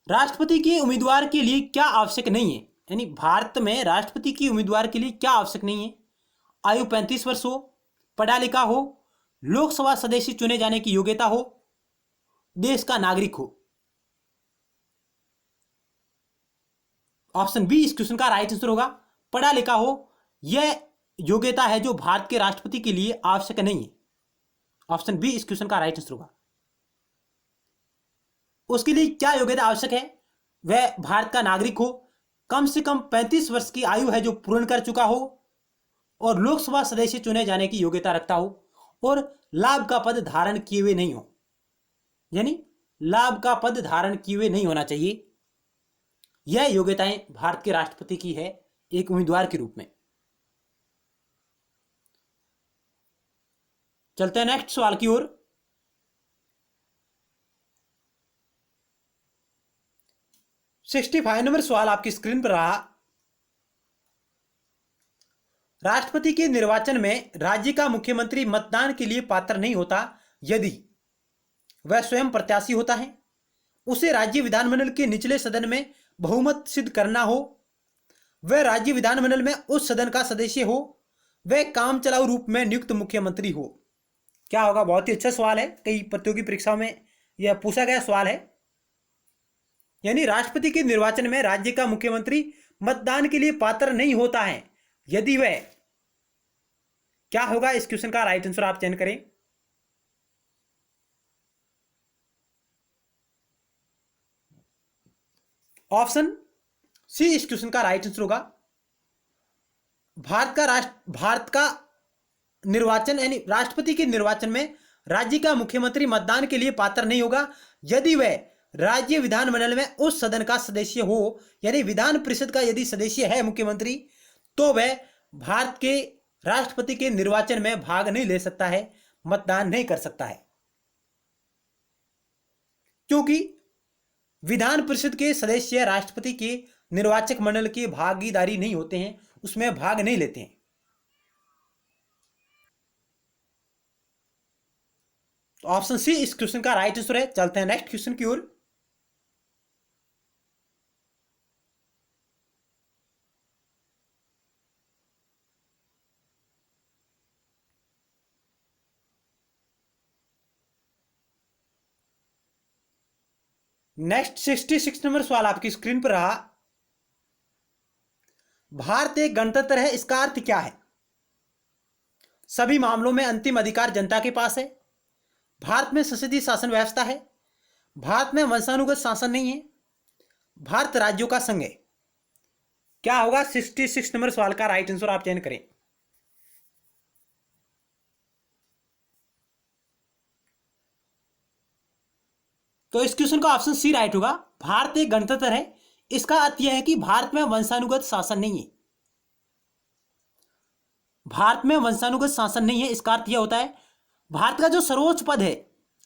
राष्ट्रपति के उम्मीदवार के लिए क्या आवश्यक नहीं है? यानी भारत में राष्ट्रपति की उम्मीदवार के लिए क्या आवश्यक नहीं है? आयु 35 वर्ष हो, पढ़ा लिखा हो, लोकसभा सदस्य चुने जाने की योग्यता हो, देश का नागरिक हो। ऑप्शन बी इस क्वेश्चन का राइट आंसर होगा। पढ़ा लिखा हो, यह योग्यता है जो भारत के राष्ट्रपति के लिए आवश्यक नहीं है। ऑप्शन बी इस क्वेश्चन का राइट आंसर होगा। उसके लिए क्या योग्यता आवश्यक है? वह भारत का नागरिक हो, कम से कम 35 वर्ष की आयु है जो पूर्ण कर चुका हो, और लोकसभा सदस्य चुने जाने की योग्यता रखता हो, और लाभ का पद धारण किए हुए नहीं हो। यानी लाभ का पद धारण किए हुए नहीं होना चाहिए। यह योग्यताएं भारत के राष्ट्रपति की है एक उम्मीदवार के रूप में। चलते हैं नेक्स्ट सवाल की ओर। सिक्सटी 65 नंबर सवाल आपकी स्क्रीन पर रहा। राष्ट्रपति के निर्वाचन में राज्य का मुख्यमंत्री मतदान के लिए पात्र नहीं होता यदि वह स्वयं प्रत्याशी होता है, उसे राज्य विधानमंडल के निचले सदन में बहुमत सिद्ध करना हो, वह राज्य विधानमंडल में उस सदन का सदस्य हो, वह काम चलाऊ रूप में नियुक्त मुख्यमंत्री हो। क्या होगा? बहुत ही अच्छा सवाल है, कई प्रतियोगी परीक्षाओं में यह पूछा गया सवाल है। यानी राष्ट्रपति के निर्वाचन में राज्य का मुख्यमंत्री मतदान के लिए पात्र नहीं होता है यदि वह, क्या होगा इस क्वेश्चन का राइट आंसर आप चयन करें। ऑप्शन सी इस क्वेश्चन का राइट आंसर होगा। भारत का निर्वाचन, यानी राष्ट्रपति के निर्वाचन में राज्य का मुख्यमंत्री मतदान के लिए पात्र नहीं होगा यदि वह राज्य विधानमंडल में उस सदन का सदस्य हो, यानी विधान परिषद का यदि सदस्य है मुख्यमंत्री, तो वह भारत के राष्ट्रपति के निर्वाचन में भाग नहीं ले सकता है, मतदान नहीं कर सकता है। क्योंकि विधान परिषद के सदस्य राष्ट्रपति के निर्वाचक मंडल के भागीदारी नहीं होते हैं, उसमें भाग नहीं लेते हैं। तो ऑप्शन सी इस क्वेश्चन का राइट आंसर है। चलते हैं नेक्स्ट क्वेश्चन की ओर। नेक्स्ट 66 नंबर सवाल आपकी स्क्रीन पर रहा। भारत एक गणतंत्र है, इसका अर्थ क्या है? सभी मामलों में अंतिम अधिकार जनता के पास है। भारत में संसदीय शासन व्यवस्था है। भारत में वंशानुगत शासन नहीं है। भारत राज्यों का संघ है। क्या होगा 66 नंबर सवाल का राइट आंसर? आप चयन करें। तो इस क्वेश्चन का ऑप्शन सी राइट होगा। भारत एक गणतंत्र है, इसका अर्थ यह है कि भारत में वंशानुगत शासन नहीं है। भारत में वंशानुगत शासन नहीं है, इसका अर्थ यह होता है भारत का जो सर्वोच्च पद है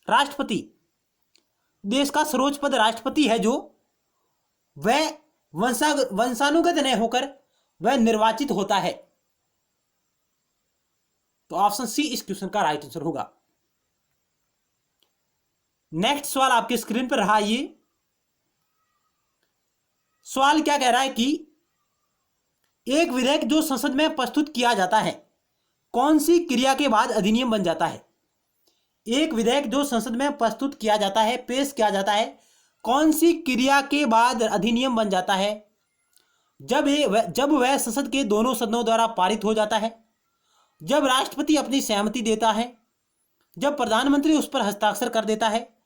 राष्ट्रपति, देश का सर्वोच्च पद राष्ट्रपति है जो, वह वंशानुगत नहीं होकर वह निर्वाचित होता है। तो ऑप्शन सी इस क्वेश्चन का राइट आंसर होगा। नेक्स्ट सवाल आपके स्क्रीन पर रहा। ये सवाल क्या कह रहा है कि एक विधेयक जो संसद में प्रस्तुत किया जाता है कौन सी क्रिया के बाद अधिनियम बन जाता है? एक विधेयक जो संसद में प्रस्तुत किया जाता है, पेश किया जाता है, कौन सी क्रिया के बाद अधिनियम बन जाता है? जब वह संसद के दोनों सदनों द्वारा पारित हो जाता है, जब राष्ट्रपति अपनी सहमति देता है, जब प्रधानमंत्री उस पर हस्ताक्षर कर देता है,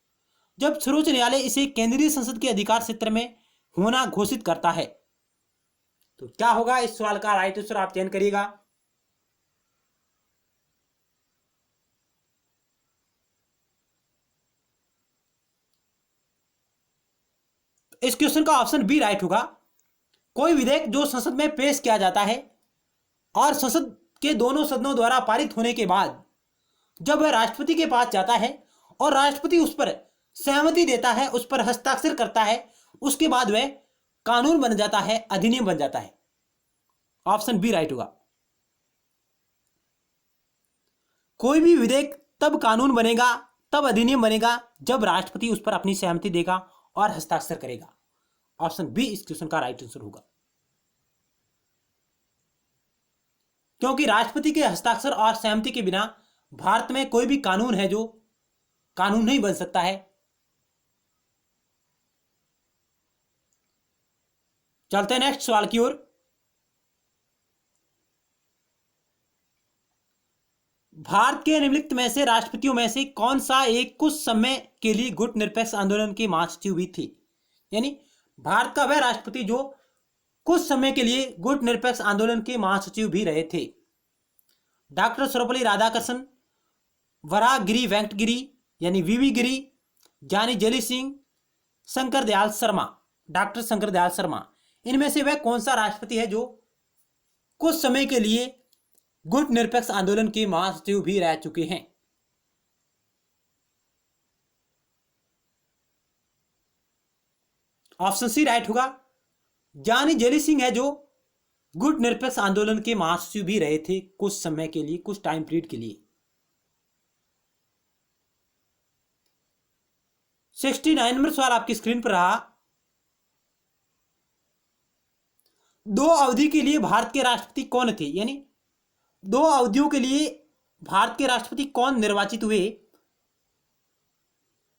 जब सर्वोच्च न्यायालय इसे केंद्रीय संसद के अधिकार क्षेत्र में होना घोषित करता है। तो क्या होगा इस सवाल का राइट आंसर? आप चयन करिएगा। इस क्वेश्चन का ऑप्शन बी राइट होगा। कोई विधेयक जो संसद में पेश किया जाता है और संसद के दोनों सदनों द्वारा पारित होने के बाद जब वह राष्ट्रपति के पास जाता है और राष्ट्रपति उस पर सहमति देता है, उस पर हस्ताक्षर करता है, उसके बाद वह कानून बन जाता है, अधिनियम बन जाता है। ऑप्शन बी राइट होगा। कोई भी विधेयक तब कानून बनेगा, तब अधिनियम बनेगा जब राष्ट्रपति उस पर अपनी सहमति देगा और हस्ताक्षर करेगा। ऑप्शन बी इस क्वेश्चन का राइट आंसर होगा। क्योंकि राष्ट्रपति के हस्ताक्षर और सहमति के बिना भारत में कोई भी कानून है जो कानून नहीं बन सकता है। चलते हैं नेक्स्ट सवाल की ओर। भारत के निम्नलिखित में से राष्ट्रपतियों में से कौन सा एक कुछ समय के लिए गुट निरपेक्ष आंदोलन की महासचिव भी थी? यानी भारत का वह राष्ट्रपति जो कुछ समय के लिए गुट निरपेक्ष आंदोलन के महासचिव भी रहे थे। डॉक्टर सर्वपल्ली राधाकृष्णन, वराहगिरि वेंकटगिरि यानी वीवी गिरि, जानी जेली सिंह, शंकर दयाल शर्मा, डॉक्टर शंकर दयाल शर्मा, इनमें से वह कौन सा राष्ट्रपति है जो कुछ समय के लिए गुट निरपेक्ष आंदोलन के महासचिव भी रह चुके हैं? ऑप्शन सी राइट होगा। जानी जेली सिंह है जो गुट निरपेक्ष आंदोलन के महासचिव भी रहे थे कुछ समय के लिए, कुछ टाइम पीरियड के लिए। 69 नंबर सवाल आपकी स्क्रीन पर रहा। दो अवधि के लिए भारत के राष्ट्रपति कौन थे? यानी दो अवधियों के लिए भारत के राष्ट्रपति कौन निर्वाचित हुए?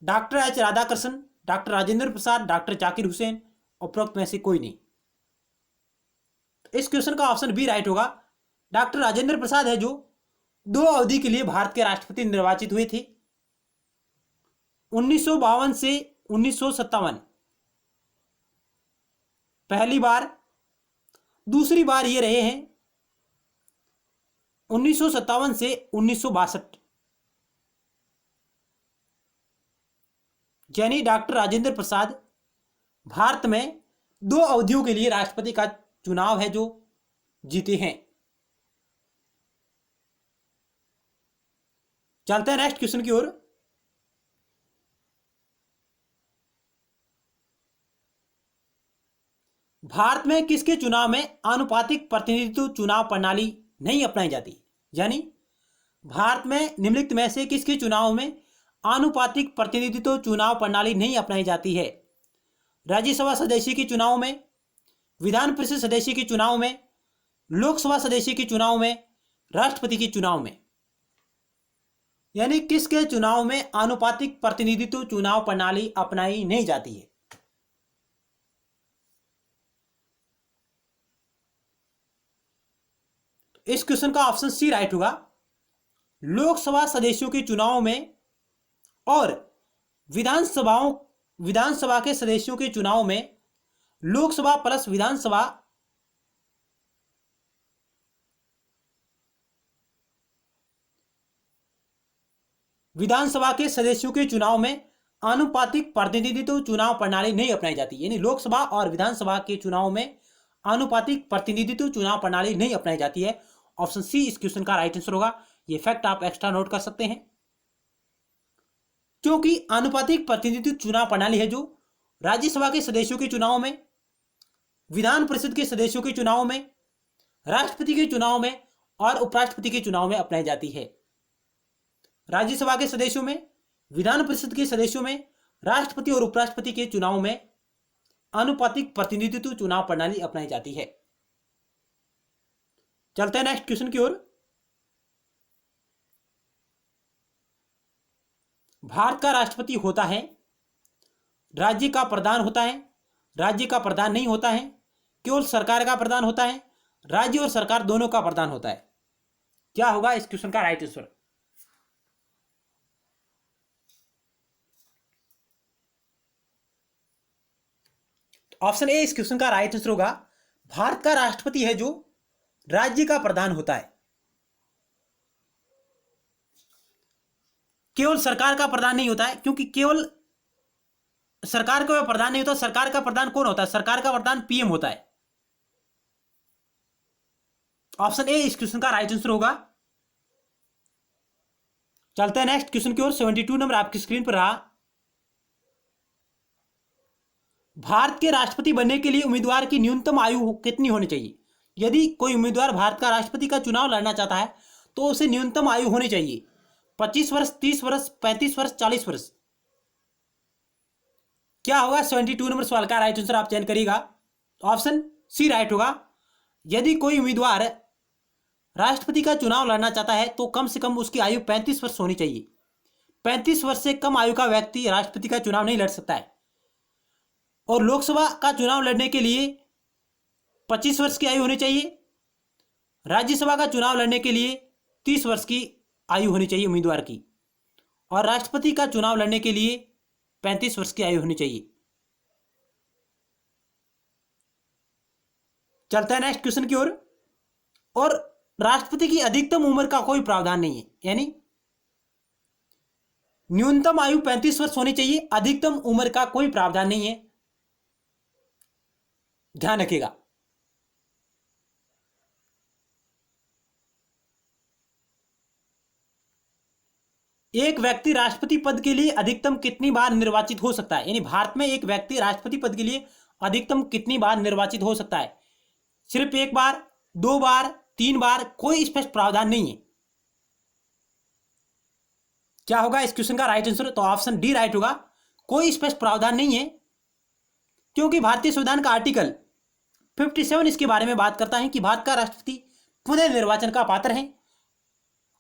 Doctor H Radhakrishnan, doctor Rajendra Prasad, doctor Zakir Hussain, उपरोक्त में से कोई नहीं। इस क्वेश्चन का ऑप्शन बी राइट होगा। डॉक्टर राजेंद्र प्रसाद है जो दो अवधि के लिए भारत के राष्ट्रपति निर्वाचित हुए थे, 1952 से 1957 पहली बार। दूसरी बार ये रहे हैं 1957 से 1962। यानी डॉक्टर राजेंद्र प्रसाद भारत में दो अवधियों के लिए राष्ट्रपति का चुनाव है जो जीते हैं। चलते हैं नेक्स्ट क्वेश्चन की ओर। भारत में किसके चुनाव में आनुपातिक प्रतिनिधित्व चुनाव प्रणाली नहीं अपनाई जाती? यानी भारत में निम्नलिखित में से किसके चुनाव में आनुपातिक प्रतिनिधित्व चुनाव प्रणाली नहीं अपनाई जाती है? राज्यसभा सदस्य के चुनाव में, विधान परिषद सदस्य के चुनाव में, लोकसभा सदस्य के चुनाव में, राष्ट्रपति के चुनाव में। यानी किसके चुनाव में आनुपातिक प्रतिनिधित्व चुनाव प्रणाली अपनाई नहीं जाती है? इस क्वेश्चन का ऑप्शन सी राइट होगा। लोकसभा सदस्यों के चुनाव में और विधानसभा के सदस्यों के चुनाव में लोकसभा प्लस विधानसभा के सदस्यों के चुनाव में आनुपातिक प्रतिनिधित्व चुनाव प्रणाली नहीं अपनाई जाती। यानी लोकसभा और विधानसभा के चुनाव में आनुपातिक प्रतिनिधित्व चुनाव प्रणाली नहीं अपनाई जाती है। ऑप्शन सी इस क्वेश्चन का राइट आंसर होगा। ये फैक्ट आप एक्स्ट्रा नोट कर सकते हैं, क्योंकि आनुपातिक प्रतिनिधित्व चुनाव प्रणाली है जो राज्यसभा के सदस्यों के चुनाव में, विधान परिषद के सदस्यों के चुनाव में, राष्ट्रपति के चुनाव में और उपराष्ट्रपति के चुनाव में अपनाई जाती है। राज्यसभा के सदस्यों में, विधान परिषद के सदस्यों में, राष्ट्रपति और उपराष्ट्रपति के चुनाव में आनुपातिक प्रतिनिधित्व चुनाव प्रणाली अपनाई जाती है। चलते हैं नेक्स्ट क्वेश्चन की ओर। भारत का राष्ट्रपति होता है, राज्य का प्रधान होता है, राज्य का प्रधान नहीं होता है, केवल सरकार का प्रधान होता है, राज्य और सरकार दोनों का प्रधान होता है। क्या होगा इस क्वेश्चन का राइट आंसर? ऑप्शन ए इस क्वेश्चन का राइट आंसर होगा। भारत का राष्ट्रपति है जो राज्य का प्रधान होता है। केवल सरकार का प्रधान नहीं होता है, क्योंकि केवल सरकार का प्रधान नहीं होता। सरकार का प्रधान कौन होता है? सरकार का प्रधान पीएम होता है। ऑप्शन ए इस क्वेश्चन का राइट आंसर होगा। चलते हैं नेक्स्ट क्वेश्चन की ओर। 72 नंबर आपकी स्क्रीन पर रहा। भारत के राष्ट्रपति बनने के लिए उम्मीदवार की न्यूनतम आयु कितनी होनी चाहिए? यदि कोई उम्मीदवार भारत का राष्ट्रपति का चुनाव लड़ना चाहता है तो उसे न्यूनतम आयु होनी चाहिए 25 वर्ष, 30 वर्ष, 35 वर्ष, 40 वर्ष। क्या होगा 72 नंबर सवाल का राइट आंसर? आप चयन करिएगा। ऑप्शन सी राइट होगा। यदि कोई उम्मीदवार राष्ट्रपति का चुनाव लड़ना चाहता है तो कम से कम उसकी आयु 35 वर्ष होनी चाहिए। 35 वर्ष से कम आयु का व्यक्ति राष्ट्रपति का चुनाव नहीं लड़ सकता है। और लोकसभा का चुनाव लड़ने के लिए 25 वर्ष की आयु होनी चाहिए। राज्यसभा का चुनाव लड़ने के लिए 30 वर्ष की आयु होनी चाहिए उम्मीदवार की। और राष्ट्रपति का चुनाव लड़ने के लिए 35 वर्ष की आयु होनी चाहिए। चलता है नेक्स्ट क्वेश्चन की ओर। और राष्ट्रपति की अधिकतम उम्र का कोई प्रावधान नहीं है, यानी न्यूनतम आयु 35 वर्ष होनी चाहिए, अधिकतम उम्र का कोई प्रावधान नहीं है। ध्यान रखिएगा। एक व्यक्ति राष्ट्रपति पद के लिए अधिकतम कितनी बार निर्वाचित हो सकता है? यानी भारत में एक व्यक्ति राष्ट्रपति पद के लिए अधिकतम कितनी बार निर्वाचित हो सकता है? सिर्फ एक बार, 2 बार, 3 बार, कोई स्पष्ट प्रावधान नहीं है। क्या होगा इस क्वेश्चन का राइट आंसर? तो ऑप्शन डी राइट होगा। कोई स्पष्ट प्रावधान नहीं है, क्योंकि भारतीय संविधान का आर्टिकल 57 इसके बारे में बात करता है कि भारत का राष्ट्रपति पुनः निर्वाचन का पात्र है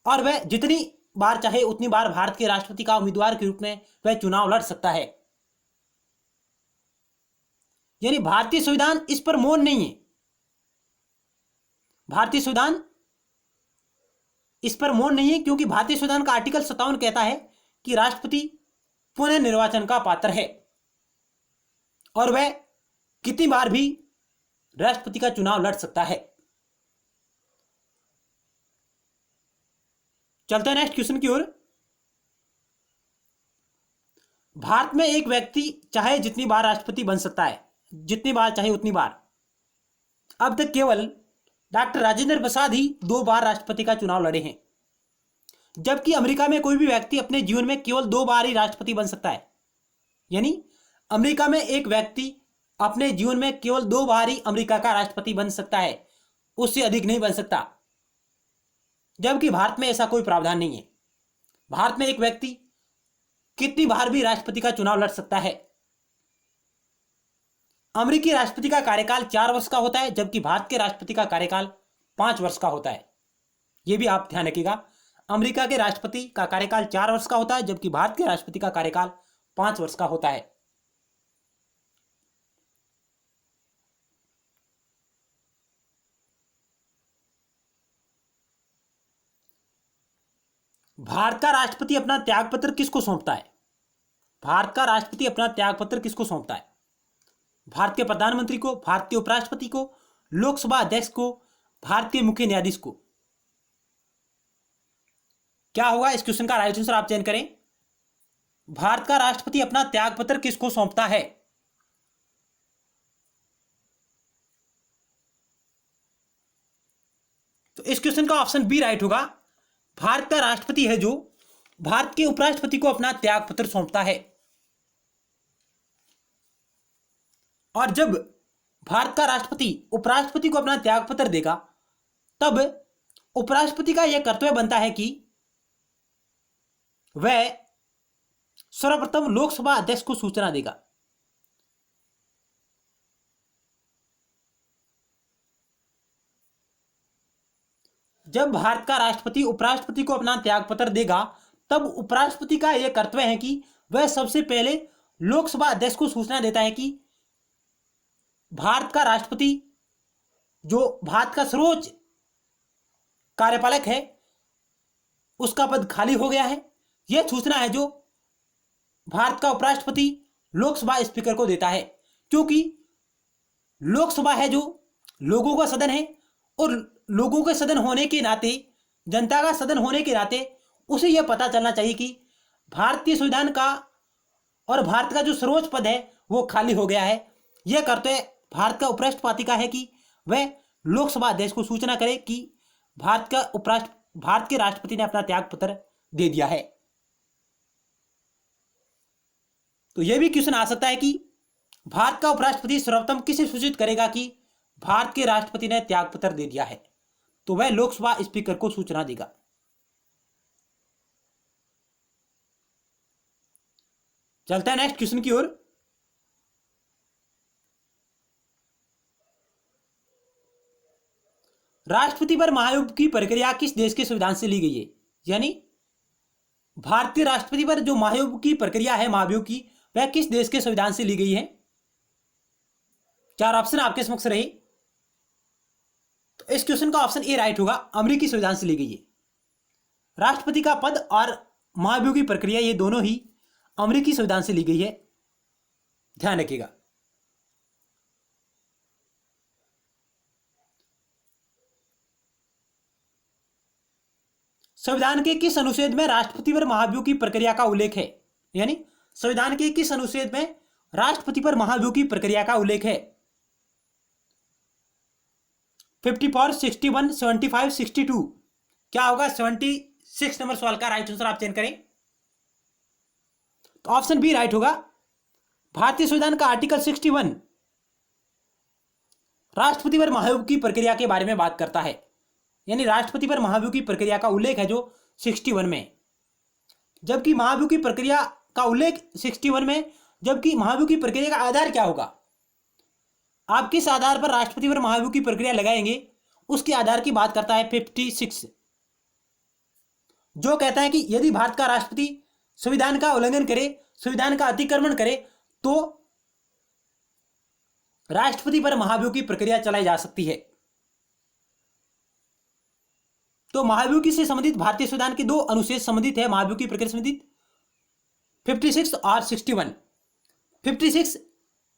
और वह जितनी बार चाहे उतनी बार भारत के राष्ट्रपति का उम्मीदवार के रूप में वह चुनाव लड़ सकता है। यानी भारतीय संविधान इस पर मौन नहीं है। भारतीय संविधान इस पर मौन नहीं है, क्योंकि भारतीय संविधान का आर्टिकल 57 कहता है कि राष्ट्रपति पुनः निर्वाचन का पात्र है और वह कितनी बार भी राष्ट्रपति का चुनाव लड़ सकता है। चलते हैं नेक्स्ट क्वेश्चन की ओर। भारत में एक व्यक्ति चाहे जितनी बार राष्ट्रपति बन सकता है, जितनी बार चाहे उतनी बार। अब तक केवल डॉक्टर राजेंद्र प्रसाद ही 2 बार राष्ट्रपति का चुनाव लड़े हैं, जबकि अमेरिका में कोई भी व्यक्ति अपने जीवन में केवल 2 बार ही राष्ट्रपति बन सकता है। यानी अमेरिका में एक व्यक्ति अपने जीवन में केवल 2 बार ही अमेरिका का राष्ट्रपति बन सकता है, उससे अधिक नहीं बन सकता। जबकि भारत में ऐसा कोई प्रावधान नहीं है। भारत में एक व्यक्ति कितनी बार भी राष्ट्रपति का चुनाव लड़ सकता है। अमेरिकी राष्ट्रपति का कार्यकाल 4 वर्ष का होता है, जबकि भारत के राष्ट्रपति का कार्यकाल 5 वर्ष का होता है। यह भी आप ध्यान रखिएगा। अमेरिका के राष्ट्रपति का कार्यकाल 4 वर्ष का होता है, जबकि भारत के राष्ट्रपति का कार्यकाल 5 वर्ष का होता है। भारत का राष्ट्रपति अपना त्यागपत्र किसको सौंपता है? भारत का राष्ट्रपति अपना त्यागपत्र किसको सौंपता है? भारत के प्रधानमंत्री को, भारत के उपराष्ट्रपति को, लोकसभा अध्यक्ष को, भारत के मुख्य न्यायाधीश को? क्या होगा इस क्वेश्चन का राइट आंसर? आप चयन करें। भारत का राष्ट्रपति अपना त्यागपत्र किसको सौंपता है? तो इस क्वेश्चन का ऑप्शन बी राइट होगा। भारत का राष्ट्रपति है जो भारत के उपराष्ट्रपति को अपना त्यागपत्र सौंपता है। और जब भारत का राष्ट्रपति उपराष्ट्रपति को अपना त्यागपत्र देगा तब उपराष्ट्रपति का यह कर्तव्य बनता है कि वह सर्वप्रथम लोकसभा अध्यक्ष को सूचना देगा। जब भारत का राष्ट्रपति उपराष्ट्रपति को अपना त्यागपत्र देगा तब उपराष्ट्रपति का यह कर्तव्य है कि वह सबसे पहले लोकसभा अध्यक्ष को सूचना देता है कि भारत का राष्ट्रपति जो भारत का सर्वोच्च कार्यपालक है उसका पद खाली हो गया है। यह सूचना है जो भारत का उपराष्ट्रपति लोकसभा स्पीकर को देता है, क्योंकि लोकसभा है जो लोगों का सदन है और लोगों के सदन होने के नाते, जनता का सदन होने के नाते उसे यह पता चलना चाहिए कि भारतीय संविधान का और भारत का जो सर्वोच्च पद है वो खाली हो गया है। यह कर्तव्य भारत का उपराष्ट्रपति का है कि वह लोकसभा अध्यक्ष को सूचना करे कि भारत के राष्ट्रपति ने अपना त्यागपत्र दे दिया है। तो यह भी क्वेश्चन आ सकता है कि भारत का उपराष्ट्रपति सर्वप्रथम किसे सूचित करेगा कि भारत के राष्ट्रपति ने त्यागपत्र दे दिया है? तो वह लोकसभा स्पीकर को सूचना देगा। चलता है नेक्स्ट क्वेश्चन की ओर। राष्ट्रपति पर महाभियोग की प्रक्रिया किस देश के संविधान से ली गई है? यानी भारतीय राष्ट्रपति पर जो महाभियोग की प्रक्रिया है, महाभियोग की, वह किस देश के संविधान से ली गई है? चार ऑप्शन आपके समक्ष रहे। तो इस क्वेश्चन का ऑप्शन ए राइट होगा, अमेरिकी संविधान से ली गई है। राष्ट्रपति का पद और महाभियोग की प्रक्रिया ये दोनों ही अमेरिकी संविधान से ली गई है, ध्यान रखिएगा। संविधान के किस अनुच्छेद में राष्ट्रपति पर महाभियोग की प्रक्रिया का उल्लेख है? यानी संविधान के किस अनुच्छेद में राष्ट्रपति पर महाभियोग की प्रक्रिया का उल्लेख है? 54, 61, 75, 62। क्या होगा 76 नंबर सवाल का राइट आंसर? आप चयन करें। तो ऑप्शन बी राइट होगा। भारतीय संविधान का आर्टिकल 61 राष्ट्रपति पर महाभियोग की प्रक्रिया के बारे में बात करता है। यानी राष्ट्रपति पर महाभियोग की प्रक्रिया का उल्लेख है जो 61 में, जबकि महाभियोग की प्रक्रिया का उल्लेख 61 में, जबकि महाभियोग की प्रक्रिया का आधार क्या होगा? आप किस आधार पर राष्ट्रपति पर महाभियोग की प्रक्रिया लगाएंगे उसके आधार की बात करता है 56, जो कहता है कि यदि भारत का राष्ट्रपति संविधान का उल्लंघन करे, संविधान का अतिक्रमण करे तो राष्ट्रपति पर महाभियोग की प्रक्रिया चलाई जा सकती है। तो महाभियोग से संबंधित भारतीय संविधान के दो अनुच्छेद संबंधित है महाभियोग की प्रक्रिया संबंधित, 56 और 61। 56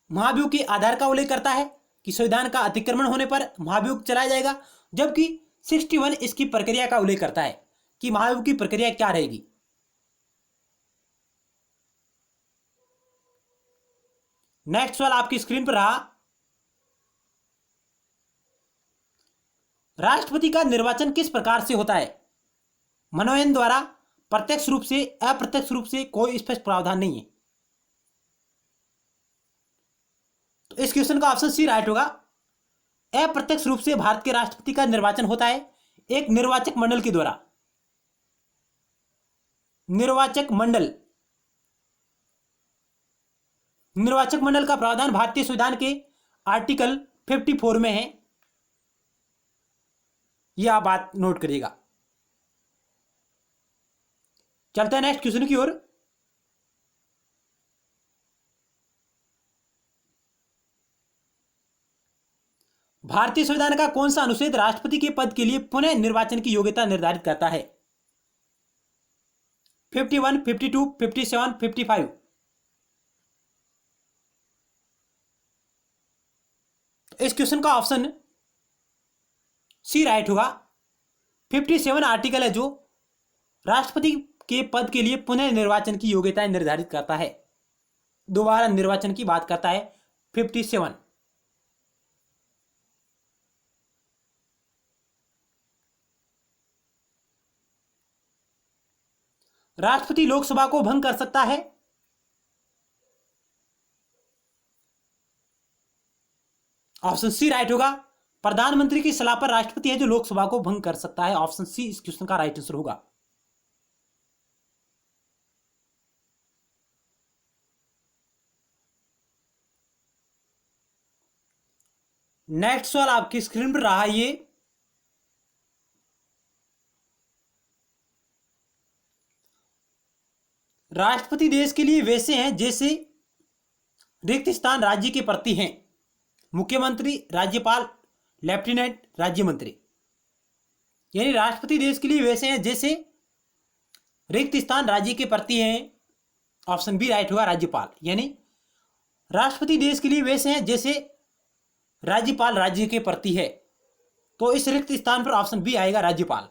महाभियोग के आधार का उल्लेख करता है कि संविधान का अतिक्रमण होने पर महाभियोग चलाया जाएगा, जबकि 61 इसकी प्रक्रिया का उल्लेख करता है कि महाभियोग की प्रक्रिया क्या रहेगी। नेक्स्ट सवाल आपकी स्क्रीन पर रहा। राष्ट्रपति का निर्वाचन किस प्रकार से होता है? मनोनयन द्वारा, प्रत्यक्ष रूप से, अप्रत्यक्ष रूप से, कोई स्पष्ट प्रावधान नहीं है। तो इस क्वेश्चन का ऑप्शन सी राइट होगा। अप्रत्यक्ष रूप से भारत के राष्ट्रपति का निर्वाचन होता है एक निर्वाचक मंडल के द्वारा। निर्वाचक मंडल का प्रावधान भारतीय संविधान के आर्टिकल 54 में है, यह आप बात नोट करिएगा। चलते हैं नेक्स्ट क्वेश्चन की ओर। भारतीय संविधान का कौन सा अनुच्छेद राष्ट्रपति के पद के लिए पुनः निर्वाचन की योग्यता निर्धारित करता है? 51, 52, 57, 55। इस क्वेश्चन का ऑप्शन सी राइट होगा। 57 आर्टिकल है जो राष्ट्रपति के पद के लिए पुनर्निर्वाचन की योग्यता निर्धारित करता है, दोबारा निर्वाचन की बात करता है 57। राष्ट्रपति लोकसभा को भंग कर सकता है। ऑप्शन सी राइट होगा। प्रधानमंत्री की सलाह पर राष्ट्रपति है जो लोकसभा को भंग कर सकता है। ऑप्शन सी इस क्वेश्चन का राइट आंसर होगा। नेक्स्ट सवाल आपकी स्क्रीन पर रहा ये, राष्ट्रपति देश के लिए वैसे हैं जैसे रिक्त स्थान राज्य के प्रति हैं। मुख्यमंत्री, राज्यपाल, लेफ्टिनेंट, राज्य मंत्री। यानी राष्ट्रपति देश के लिए वैसे हैं जैसे रिक्त स्थान राज्य के प्रति हैं। ऑप्शन बी राइट होगा, राज्यपाल। यानी राष्ट्रपति देश के लिए वैसे हैं जैसे राज्यपाल राज्य के प्रति है, तो इस रिक्त स्थान पर ऑप्शन बी आएगा, राज्यपाल।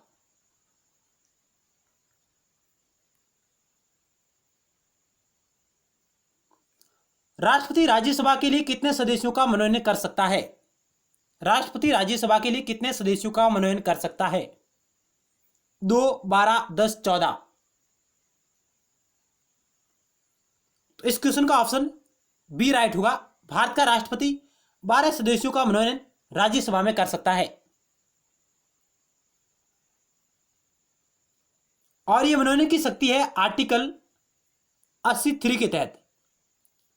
राष्ट्रपति राज्यसभा के लिए कितने सदस्यों का मनोनयन कर सकता है? राष्ट्रपति राज्यसभा के लिए कितने सदस्यों का मनोनयन कर सकता है? 2, 12, 10, 14। तो इस क्वेश्चन का ऑप्शन बी राइट होगा। भारत का राष्ट्रपति 12 सदस्यों का मनोनयन राज्यसभा में कर सकता है, और यह मनोनयन की शक्ति है आर्टिकल 83 के तहत।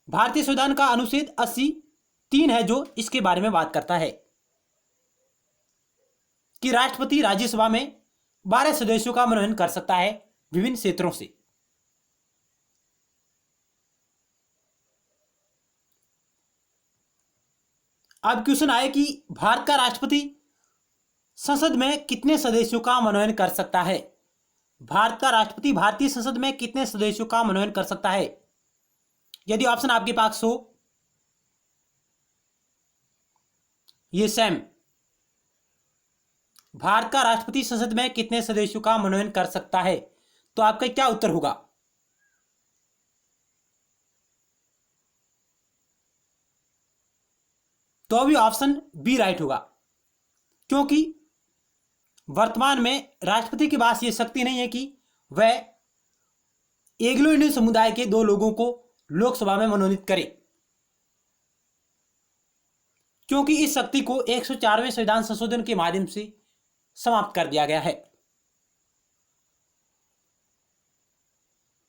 भारतीय संविधान का अनुच्छेद 83 है जो इसके बारे में बात करता है कि राष्ट्रपति राज्यसभा में 12 सदस्यों का मनोनयन कर सकता है विभिन्न क्षेत्रों से। अब क्वेश्चन आए कि भारत का राष्ट्रपति संसद में कितने सदस्यों का मनोनयन कर सकता है? भारत का राष्ट्रपति भारतीय संसद में कितने सदस्यों का मनोनयन कर सकता है? यदि ऑप्शन आपके पास हो ये सेम, भारत का राष्ट्रपति संसद में कितने सदस्यों का मनोनयन कर सकता है, तो आपका क्या उत्तर होगा? तो अभी ऑप्शन बी राइट होगा, क्योंकि वर्तमान में राष्ट्रपति के पास यह शक्ति नहीं है कि वह एंग्लो इंडियन समुदाय के 2 लोगों को लोकसभा में मनोनीत करे, क्योंकि इस शक्ति को 104वें संविधान संशोधन के माध्यम से समाप्त कर दिया गया है।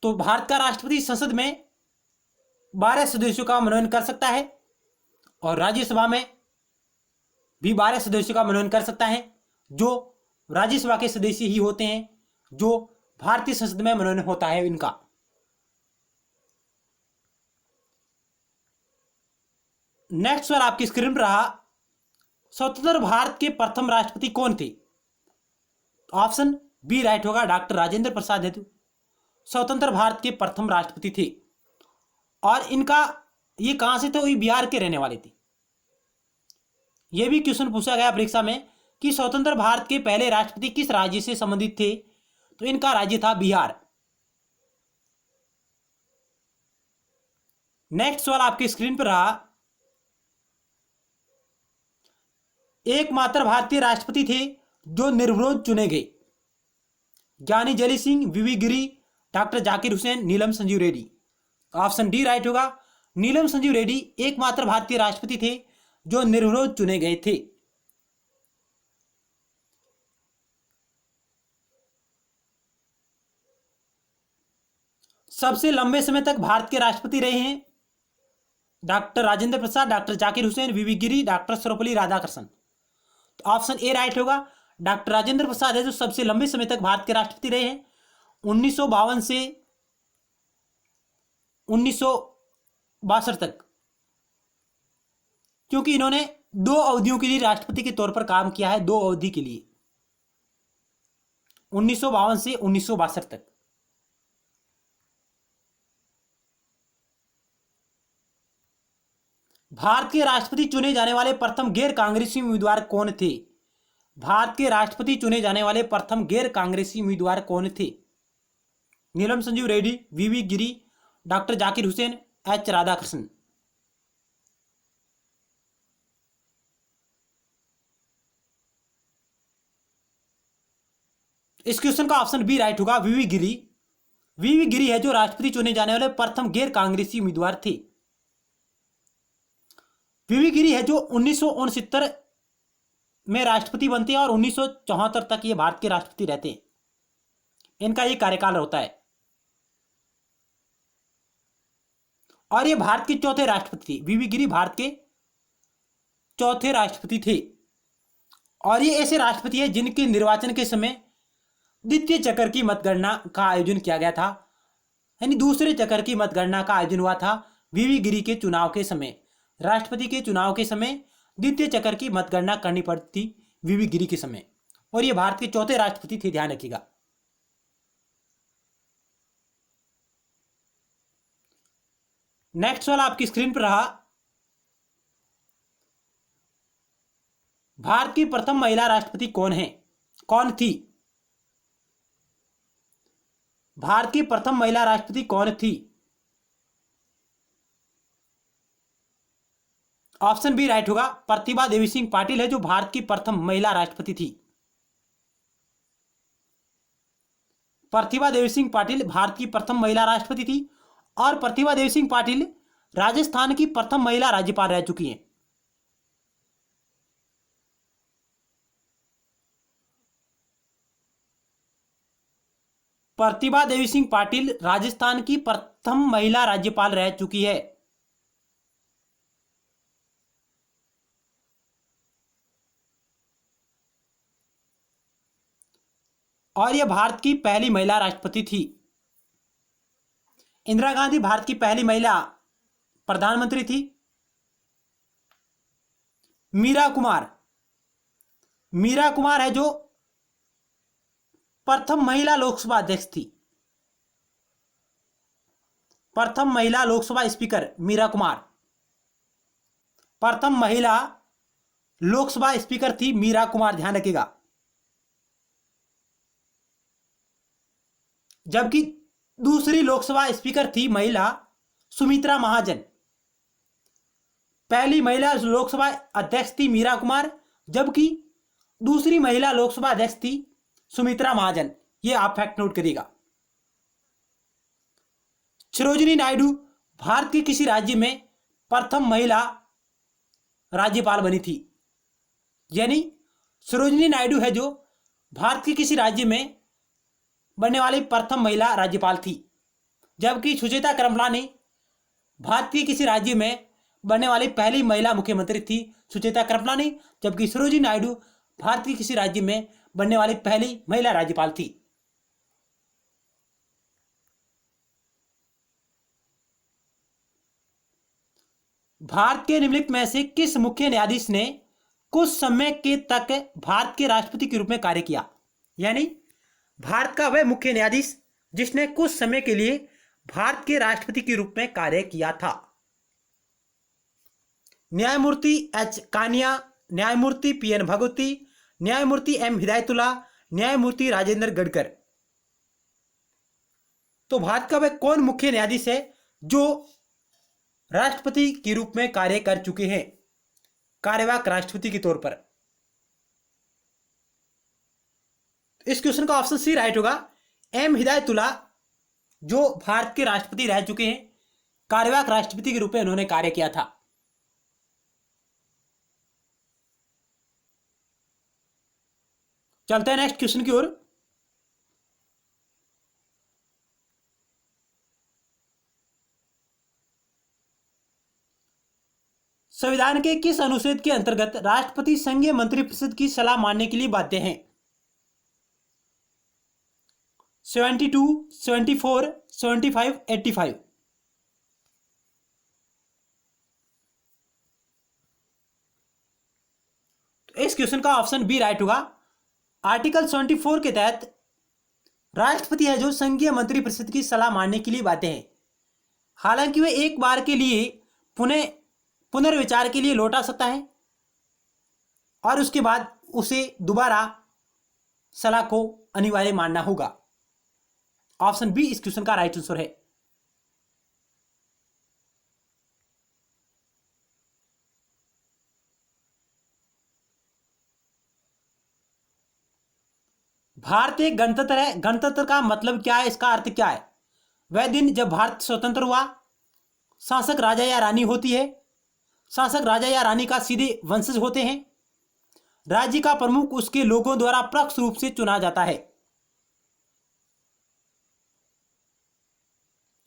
तो भारत का राष्ट्रपति संसद में 12 सदस्यों का मनोनयन कर सकता है, और राज्यसभा में भी 12 सदस्यों का मनोनयन कर सकता है, जो राज्यसभा के सदस्य ही होते हैं जो भारतीय संसद में मनोनयन होता है इनका। नेक्स्ट सवाल आपकी स्क्रीन पर रहा, स्वतंत्र भारत के प्रथम राष्ट्रपति कौन थे? ऑप्शन बी राइट होगा, डॉक्टर राजेंद्र प्रसाद हेतु स्वतंत्र भारत के प्रथम राष्ट्रपति थे, और इनका ये कहां से थे? वो बिहार के रहने वाले थे। यह भी क्वेश्चन पूछा गया परीक्षा में कि स्वतंत्र भारत के पहले राष्ट्रपति किस राज्य से संबंधित थे, तो इनका राज्य था बिहार। नेक्स्ट सवाल आपकी स्क्रीन पर रहा, एकमात्र भारतीय राष्ट्रपति थे जो निर्विरोध चुने गए। Giani Zail Singh, V V Giri, doctor Zakir Hussain, Neelam Sanjiva Reddy. Option D right होगा, नीलम संजीव रेड्डी एकमात्र भारतीय राष्ट्रपति थे जो निर्विरोध चुने गए थे। सबसे लंबे समय तक भारत के राष्ट्रपति रहे हैं डॉक्टर राजेंद्र प्रसाद, डॉक्टर जाकिर हुसैन, वीवी गिरी, डॉक्टर सर्वपल्ली राधाकृष्णन। तो ऑप्शन ए राइट होगा, डॉक्टर राजेंद्र प्रसाद है जो सबसे लंबे समय तक भारत के राष्ट्रपति रहे हैं, 1952 से 1962 तक, क्योंकि इन्होंने 2 अवधियों के लिए राष्ट्रपति के तौर पर काम किया है, 2 अवधि के लिए, 1952 से 1962 तक। भारत के राष्ट्रपति चुने जाने वाले प्रथम गैर कांग्रेसी उम्मीदवार कौन थे? भारत के राष्ट्रपति चुने जाने वाले प्रथम गैर कांग्रेसी उम्मीदवार कौन थे? नीलम संजीव रेड्डी, वीवी गिरी, डॉक्टर जाकिर हुसैन, एच राधाकृष्णन। इस क्वेश्चन का ऑप्शन बी राइट होगा, वीवी गिरी। वीवी गिरी है जो राष्ट्रपति चुने जाने वाले प्रथम गैर कांग्रेसी उम्मीदवार थे। वीवी गिरी है जो 1969 में राष्ट्रपति बनते हैं और 1974 तक ये भारत के राष्ट्रपति रहते हैं। इनका ये कार्यकाल होता है और ये भारत के चौथे राष्ट्रपति थे। वीवी गिरी भारत के चौथे राष्ट्रपति थे और ये ऐसे राष्ट्रपति है जिनके निर्वाचन के समय द्वितीय चक्र की मतगणना का आयोजन किया गया था, यानी दूसरे चक्र की मतगणना का आयोजन हुआ था वीवी गिरी के चुनाव के समय। राष्ट्रपति के चुनाव के समय द्वितीय चक्र की मतगणना करनी पड़ती वीवी गिरी के समय और ये भारत के चौथे राष्ट्रपति थे, ध्यान रखिएगा। नेक्स्ट सवाल आपकी स्क्रीन पर रहा, भारत की प्रथम महिला राष्ट्रपति कौन थी? भारत की प्रथम महिला राष्ट्रपति कौन थी? ऑप्शन बी राइट होगा, प्रतिभा देवी सिंह पाटिल है जो भारत की प्रथम महिला राष्ट्रपति थी। प्रतिभा देवी सिंह पाटिल भारत की प्रथम महिला राष्ट्रपति थी और प्रतिभा देवी सिंह पाटिल राजस्थान की प्रथम महिला राज्यपाल रह चुकी हैं। प्रतिभा देवी सिंह पाटिल राजस्थान की प्रथम महिला राज्यपाल रह चुकी है। और यह भारत की पहली महिला राष्ट्रपति थी। इंदिरा गांधी भारत की पहली महिला प्रधानमंत्री थी। मीरा कुमार है जो प्रथम महिला लोकसभा अध्यक्ष थी। प्रथम महिला लोकसभा स्पीकर मीरा कुमार, प्रथम महिला लोकसभा स्पीकर थी मीरा कुमार, ध्यान रखिएगा। जबकि दूसरी लोकसभा स्पीकर थी महिला सुमित्रा महाजन। पहली महिला लोकसभा अध्यक्ष थी मीरा कुमार, जबकि दूसरी महिला लोकसभा अध्यक्ष थी सुमित्रा महाजन। ये आप फैक्ट नोट करिएगा। सरोजिनी नायडू भारत के किसी राज्य में प्रथम महिला राज्यपाल बनी थी, यानी सरोजिनी नायडू है जो भारत के किसी राज्य में बनने वाली प्रथम महिला राज्यपाल थी। जबकि सुचेता कृपलानी भारत के किसी राज्य में बनने वाली पहली महिला मुख्यमंत्री थी, सुचेता कृपलानी। जबकि सरोजिनी नायडू भारत के किसी राज्य में बनने वाली पहली महिला राज्यपाल थी। भारत के निम्नलिखित में से किस मुख्य न्यायाधीश ने कुछ समय के तक भारत के राष्ट्रपति के रूप में कार्य किया? यानी भारत का वह मुख्य न्यायाधीश जिसने कुछ समय के लिए भारत के राष्ट्रपति के रूप में कार्य किया था। न्यायमूर्ति एच कानिया, न्यायमूर्ति पीएन भगवती, न्यायमूर्ति एम हिदायतुल्ला, न्यायमूर्ति राजेंद्र गडकर। तो भारत का वह कौन मुख्य न्यायाधीश है जो राष्ट्रपति के रूप में कार्य कर चुके हैं, कार्यवाहक राष्ट्रपति के तौर पर? इस क्वेश्चन का ऑप्शन सी राइट होगा, एम हिदायतुल्ला, जो भारत के राष्ट्रपति रह चुके हैं, कार्यवाहक राष्ट्रपति के रूप में उन्होंने कार्य किया था। चलते हैं नेक्स्ट क्वेश्चन की ओर। संविधान के किस अनुच्छेद के अंतर्गत राष्ट्रपति संघीय मंत्रिपरिषद की सलाह मानने के लिए बाध्य हैं? 72, 74, 75, 85। तो इस क्वेश्चन का ऑप्शन बी राइट होगा। आर्टिकल 74 के तहत राष्ट्रपति है जो संघीय मंत्रिपरिषद की सलाह मानने के लिए बाध्य हैं। हालांकि वे एक बार के लिए पुनः पुनर्विचार के लिए लौटा सकता है और उसके बाद उसे दोबारा सलाह को अनिवार्य मानना होगा। ऑप्शन बी इस क्वेश्चन का राइट आंसर है। भारतीय गणतंत्र है, गणतंत्र का मतलब क्या है, इसका अर्थ क्या है? वह दिन जब भारत स्वतंत्र हुआ, शासक राजा या रानी होती है, शासक राजा या रानी का सीधे वंशज होते हैं, राज्य का प्रमुख उसके लोगों द्वारा प्रत्यक्ष रूप से चुना जाता है।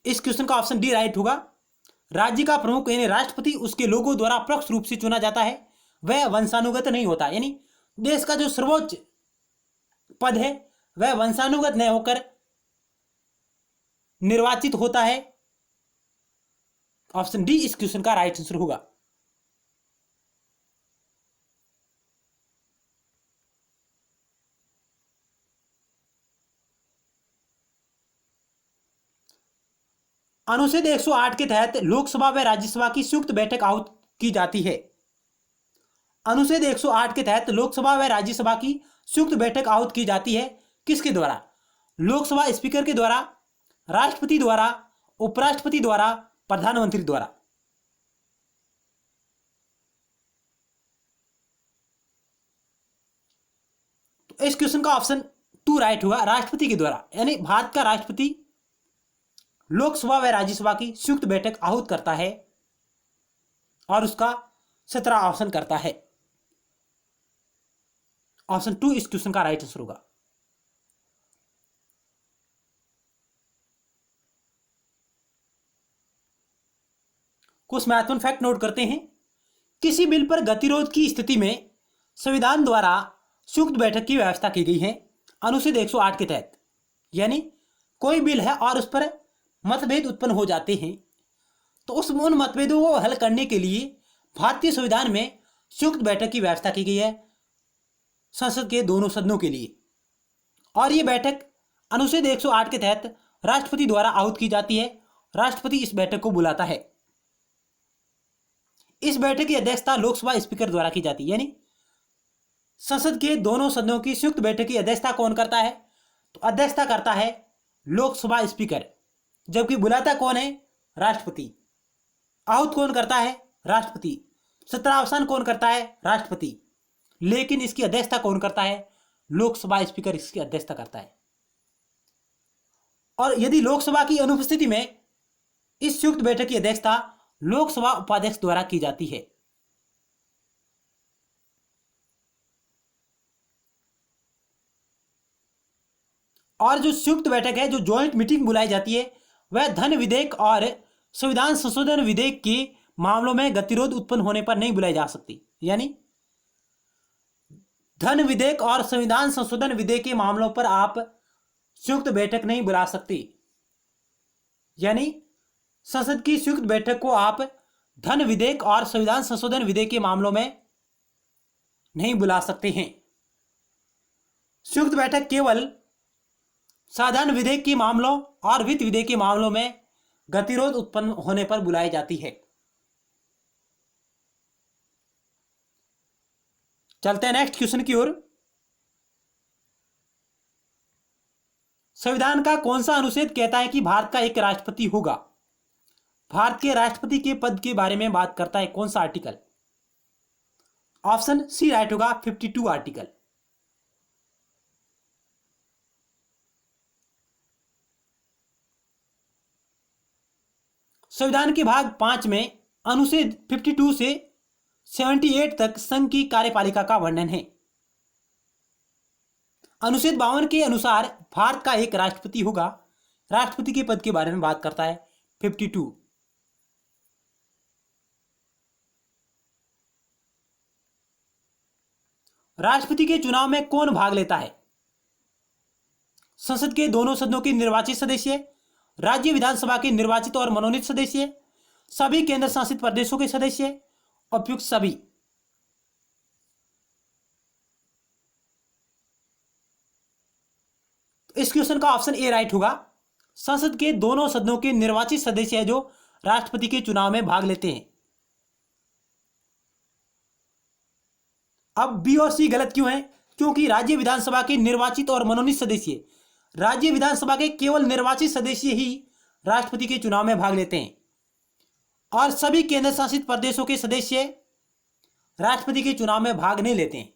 इस क्वेश्चन का ऑप्शन डी राइट होगा। राज्य का प्रमुख यानी राष्ट्रपति उसके लोगों द्वारा प्रत्यक्ष रूप से चुना जाता है, वह वंशानुगत नहीं होता। यानी देश का जो सर्वोच्च पद है वह वंशानुगत नहीं होकर निर्वाचित होता है। ऑप्शन डी इस क्वेश्चन का राइट आंसर होगा। अनुच्छेद 108 के तहत लोकसभा व राज्यसभा की संयुक्त बैठक आहूत की जाती है। अनुच्छेद 108 के तहत लोकसभा व राज्यसभा की संयुक्त बैठक आहूत की जाती है किसके द्वारा? लोकसभा स्पीकर के द्वारा, राष्ट्रपति द्वारा, उपराष्ट्रपति द्वारा, प्रधानमंत्री द्वारा। तो इस क्वेश्चन का ऑप्शन टू राइट होगा, राष्ट्रपति के द्वारा। यानी भारत का राष्ट्रपति लोकसभा व राज्यसभा की संयुक्त बैठक आहूत करता है और उसका 17 ऑप्शन करता है। ऑप्शन टू इस क्वेश्चन का राइट आंसर होगा। कुछ महत्वपूर्ण फैक्ट नोट करते हैं। किसी बिल पर गतिरोध की स्थिति में संविधान द्वारा संयुक्त बैठक की व्यवस्था की गई है अनुच्छेद 108 के तहत। यानी कोई बिल है और उस पर मतभेद उत्पन्न हो जाते हैं तो उन मतभेदों को हल करने के लिए भारतीय संविधान में संयुक्त बैठक की व्यवस्था की गई है संसद के दोनों सदनों के लिए। और ये बैठक अनुच्छेद 108 के तहत राष्ट्रपति द्वारा आहूत की जाती है। राष्ट्रपति इस बैठक को बुलाता है। इस बैठक की अध्यक्षता लोकसभा स्पीकर द्वारा की जाती है। यानी संसद के दोनों सदनों की संयुक्त बैठक की अध्यक्षता कौन करता है? तो अध्यक्षता करता है लोकसभा स्पीकर, जबकि बुलाता कौन है? राष्ट्रपति। आहूत कौन करता है? राष्ट्रपति। 17 ऑप्शन कौन करता है? राष्ट्रपति। लेकिन इसकी अध्यक्षता कौन करता है? लोकसभा स्पीकर इसकी अध्यक्षता करता है। और यदि लोकसभा की अनुपस्थिति में इस संयुक्त बैठक की अध्यक्षता लोकसभा उपाध्यक्ष द्वारा की जाती है। और जो संयुक्त बैठक है, जो ज्वाइंट मीटिंग बुलाई जाती है, वह धन विधेयक और संविधान संशोधन विधेयक के मामलों में गतिरोध उत्पन्न होने पर नहीं बुलाई जा सकती। यानी धन विधेयक और संविधान संशोधन विधेयक के मामलों पर आप संयुक्त बैठक नहीं बुला सकती। यानी संसद की संयुक्त बैठक को आप धन विधेयक और संविधान संशोधन विधेयक के मामलों में नहीं बुला सकते हैं। संयुक्त बैठक केवल साधारण विधेयक के मामलों और वित्त विधेयक के मामलों में गतिरोध उत्पन्न होने पर बुलाई जाती है। चलते हैं नेक्स्ट क्वेश्चन की ओर। संविधान का कौन सा अनुच्छेद कहता है कि भारत का एक राष्ट्रपति होगा? भारत के राष्ट्रपति के पद के बारे में बात करता है कौन सा आर्टिकल? ऑप्शन सी राइट होगा, 52 आर्टिकल। संविधान के भाग 5 में अनुच्छेद 52 से 78 तक संघ की कार्यपालिका का वर्णन है। अनुच्छेद 52 के अनुसार भारत का एक राष्ट्रपति होगा। राष्ट्रपति के पद के बारे में बात करता है 52। राष्ट्रपति के चुनाव में कौन भाग लेता है? संसद के दोनों सदनों के निर्वाचित सदस्य, राज्य विधानसभा के निर्वाचित और मनोनीत सदस्य, सभी केंद्र शासित प्रदेशों के सदस्य, उपयुक्त सभी। इस क्वेश्चन का ऑप्शन ए राइट होगा। संसद के दोनों सदनों के निर्वाचित सदस्य है जो राष्ट्रपति के चुनाव में भाग लेते हैं। अब बी और सी गलत क्यों है? क्योंकि राज्य विधानसभा के निर्वाचित और मनोनीत सदस्य, राज्य विधानसभा के केवल निर्वाचित सदस्य ही राष्ट्रपति के चुनाव में भाग लेते हैं और सभी केंद्र शासित प्रदेशों के सदस्य राष्ट्रपति के चुनाव में भाग नहीं लेते हैं।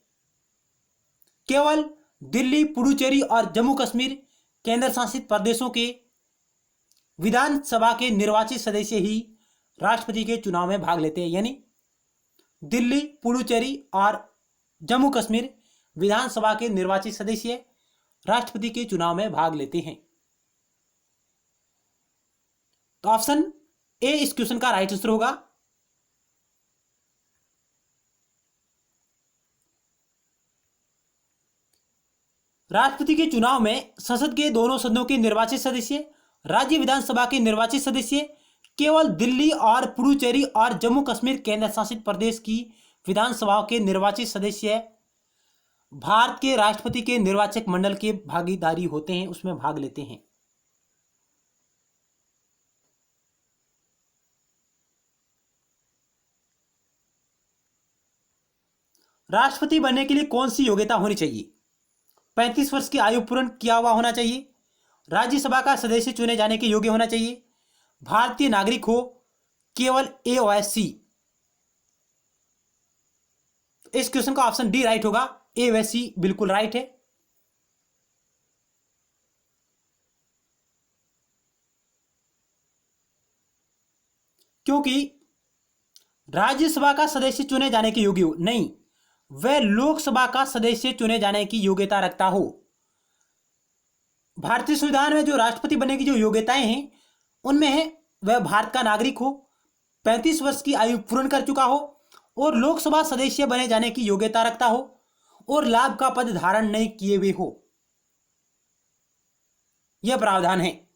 केवल दिल्ली, पुडुचेरी और जम्मू कश्मीर केंद्र शासित प्रदेशों के विधानसभा के निर्वाचित सदस्य ही राष्ट्रपति के चुनाव में भाग लेते हैं। यानी दिल्ली, पुडुचेरी और जम्मू कश्मीर विधानसभा के निर्वाचित सदस्य राष्ट्रपति के चुनाव में भाग लेते हैं। तो ऑप्शन ए इस क्वेश्चन का राइट आंसर होगा। राष्ट्रपति के चुनाव में संसद के दोनों सदनों के निर्वाचित सदस्य, राज्य विधानसभा के निर्वाचित सदस्य केवल दिल्ली और पुडुचेरी और जम्मू कश्मीर केंद्र शासित प्रदेश की विधानसभाओं के निर्वाचित सदस्य भारत के राष्ट्रपति के निर्वाचक मंडल के भागीदारी होते हैं, उसमें भाग लेते हैं। राष्ट्रपति बनने के लिए कौन सी योग्यता होनी चाहिए? 35 वर्ष की आयु पूर्ण किया हुआ होना चाहिए, राज्यसभा का सदस्य चुने जाने के योग्य होना चाहिए, भारतीय नागरिक हो, केवल ए और सी। इस क्वेश्चन का ऑप्शन डी राइट होगा। ए व सी बिल्कुल राइट है। क्योंकि राज्यसभा का सदस्य चुने जाने के योग्य हो, नहीं, वह लोकसभा का सदस्य चुने जाने की योग्यता रखता हो। भारतीय संविधान में जो राष्ट्रपति बनने की जो योग्यताएं हैं उनमें है वह भारत का नागरिक हो, 35 वर्ष की आयु पूर्ण कर चुका हो और लोकसभा सदस्य बने जाने की योग्यता रखता हो और लाभ का पद धारण नहीं किए हुए हो। यह प्रावधान है।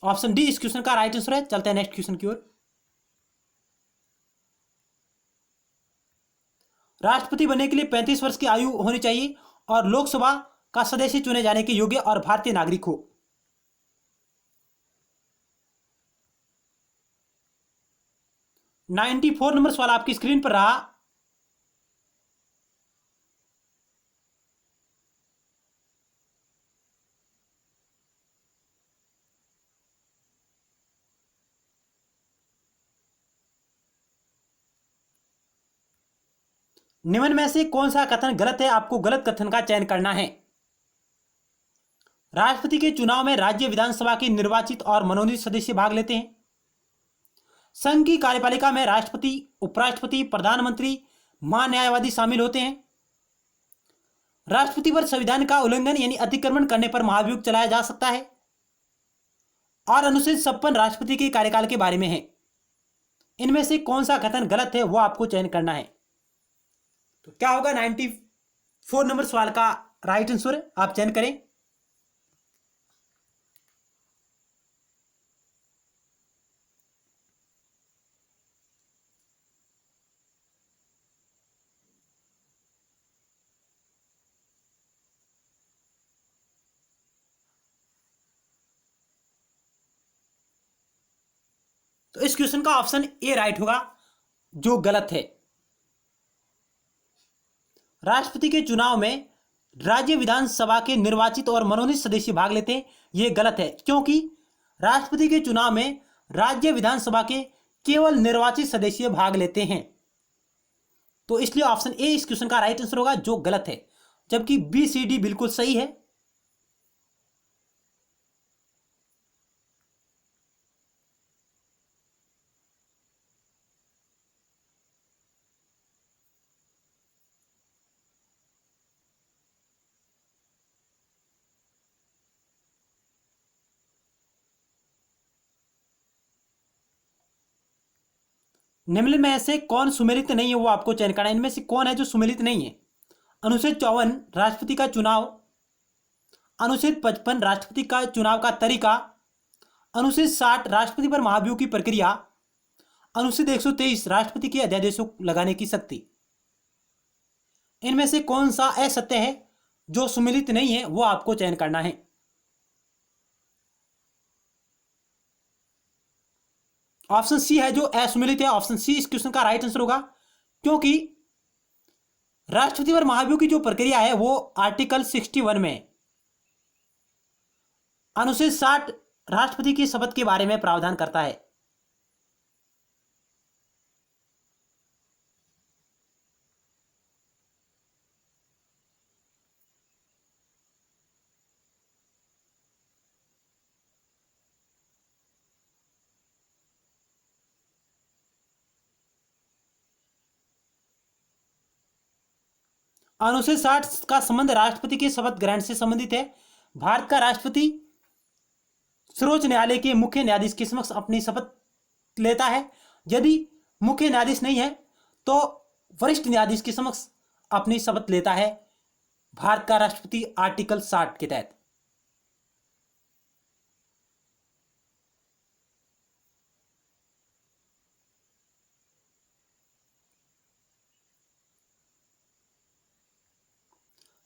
ऑप्शन डी इस क्वेश्चन का राइट आंसर है। चलते हैं नेक्स्ट क्वेश्चन की ओर। राष्ट्रपति बनने के लिए 35 वर्ष की आयु होनी चाहिए और लोकसभा का सदस्य चुने जाने के योग्य और भारतीय नागरिक हो। 94 नंबर सवाल आपकी स्क्रीन पर रहा। निम्न में से कौन सा कथन गलत है? आपको गलत कथन का चयन करना है। राष्ट्रपति के चुनाव में राज्य विधानसभा के निर्वाचित और मनोनीत सदस्य भाग लेते हैं। संघ की कार्यपालिका में राष्ट्रपति, उपराष्ट्रपति, प्रधानमंत्री, महान्यायवादी शामिल होते हैं। राष्ट्रपति पर संविधान का उल्लंघन यानी अतिक्रमण करने पर महाभियोग चलाया जा सकता है और अनुच्छेद 56 राष्ट्रपति के कार्यकाल के बारे में है। इनमें से कौन सा कथन गलत है वो आपको चयन करना है। तो क्या होगा 94 नंबर सवाल का राइट आंसर? आप चयन करें। तो इस क्वेश्चन का ऑप्शन ए राइट होगा, जो गलत है। राष्ट्रपति के चुनाव में राज्य विधानसभा के निर्वाचित और मनोनीत सदस्य भाग लेते हैं, यह गलत है। क्योंकि राष्ट्रपति के चुनाव में राज्य विधानसभा के केवल निर्वाचित सदस्य भाग लेते हैं। तो इसलिए ऑप्शन ए इस क्वेश्चन का राइट आंसर होगा, जो गलत है। जबकि बी, सी, डी बिल्कुल सही है। निम्न में से कौन सुमेलित नहीं है वो आपको चयन करना है। इनमें से कौन है जो सुमेलित नहीं है? अनुच्छेद 54 राष्ट्रपति का चुनाव, अनुच्छेद 55 राष्ट्रपति का चुनाव का तरीका, अनुच्छेद 60 राष्ट्रपति पर महाभियोग की प्रक्रिया, अनुच्छेद 123 राष्ट्रपति के अध्यादेशों लगाने की शक्ति। इनमें से कौन सा असत्य है जो सुमेलित नहीं है वो आपको चयन करना है। ऑप्शन सी है जो असुमेलित है। ऑप्शन सी इस क्वेश्चन का राइट आंसर होगा। क्योंकि राष्ट्रपति पर महाभियोग की जो प्रक्रिया है वो आर्टिकल 61 में अनुच्छेद 60 राष्ट्रपति की शपथ के बारे में प्रावधान करता है। अनुच्छेद 60 का संबंध राष्ट्रपति के शपथ ग्रहण से संबंधित है। भारत का राष्ट्रपति सर्वोच्च न्यायालय के मुख्य न्यायाधीश के समक्ष अपनी शपथ लेता है। यदि मुख्य न्यायाधीश नहीं है तो वरिष्ठ न्यायाधीश के समक्ष अपनी शपथ लेता है भारत का राष्ट्रपति आर्टिकल 60 के तहत।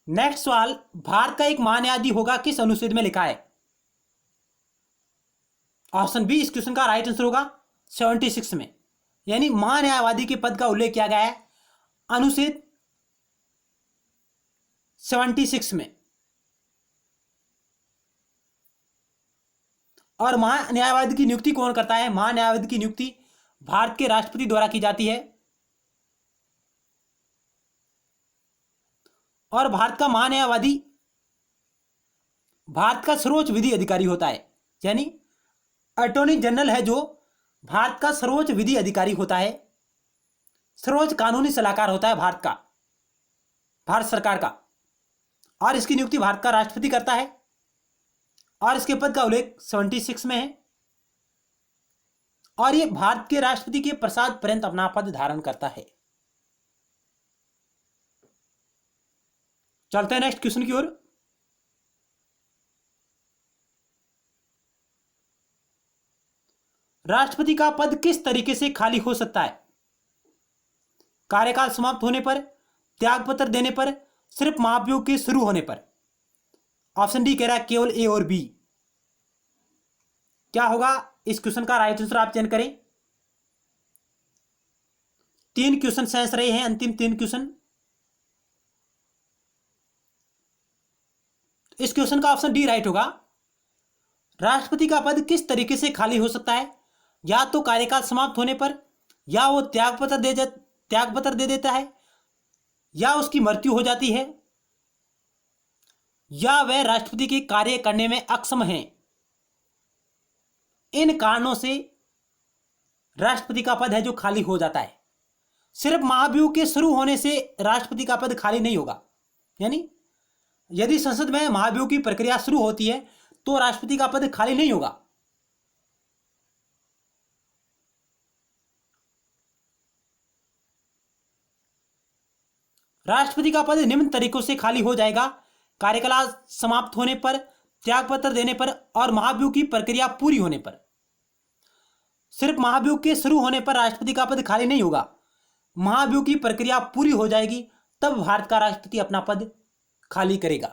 नेक्स्ट सवाल, भारत का एक महान्यायाधीश होगा किस अनुच्छेद में लिखा है? ऑप्शन बी इस क्वेश्चन का राइट आंसर होगा 76 में, यानी महान्यायवादी के पद का उल्लेख किया गया है अनुच्छेद 76 में। और महान्यायवादी की नियुक्ति कौन करता है? महान्यायवादी की नियुक्ति भारत के राष्ट्रपति द्वारा की जाती है। और भारत का महान्यायवादी भारत का सर्वोच्च विधि अधिकारी होता है, यानी अटॉर्नी जनरल है जो भारत का सर्वोच्च विधि अधिकारी होता है, सर्वोच्च कानूनी सलाहकार होता है भारत सरकार का। और इसकी नियुक्ति भारत का राष्ट्रपति करता है और इसके पद का उल्लेख 76 में है। और ये भारत के राष्ट्रपति के प्रसाद पर्यंत अपना पद धारण करता है। चलते हैं नेक्स्ट क्वेश्चन की ओर। राष्ट्रपति का पद किस तरीके से खाली हो सकता है? कार्यकाल समाप्त होने पर, त्यागपत्र देने पर, सिर्फ महाभियोग के शुरू होने पर। ऑप्शन डी कह रहा है केवल ए और बी। क्या होगा इस क्वेश्चन का राइट आंसर? आप चयन करें। 3 क्वेश्चन शेष रहे हैं, अंतिम 3 क्वेश्चन। इस क्वेश्चन का ऑप्शन डी राइट होगा। राष्ट्रपति का पद किस तरीके से खाली हो सकता है? या तो कार्यकाल समाप्त होने पर, या वो त्यागपत्र दे देता है, या उसकी मृत्यु हो जाती है, या वह राष्ट्रपति के कार्य करने में अक्षम है। इन कारणों से राष्ट्रपति का पद है जो खाली हो जाता है। सिर्फ महाभियोग के शुरू होने से राष्ट्रपति का पद खाली नहीं होगा, यानी यदि संसद में महाभियोग की प्रक्रिया शुरू होती है तो राष्ट्रपति का पद खाली नहीं होगा। राष्ट्रपति का पद निम्न तरीकों से खाली हो जाएगा: कार्यकाल समाप्त होने पर, त्यागपत्र देने पर और महाभियोग की प्रक्रिया पूरी होने पर। सिर्फ महाभियोग के शुरू होने पर राष्ट्रपति का पद खाली नहीं होगा। महाभियोग की प्रक्रिया पूरी हो जाएगी तब भारत का राष्ट्रपति अपना पद खाली करेगा।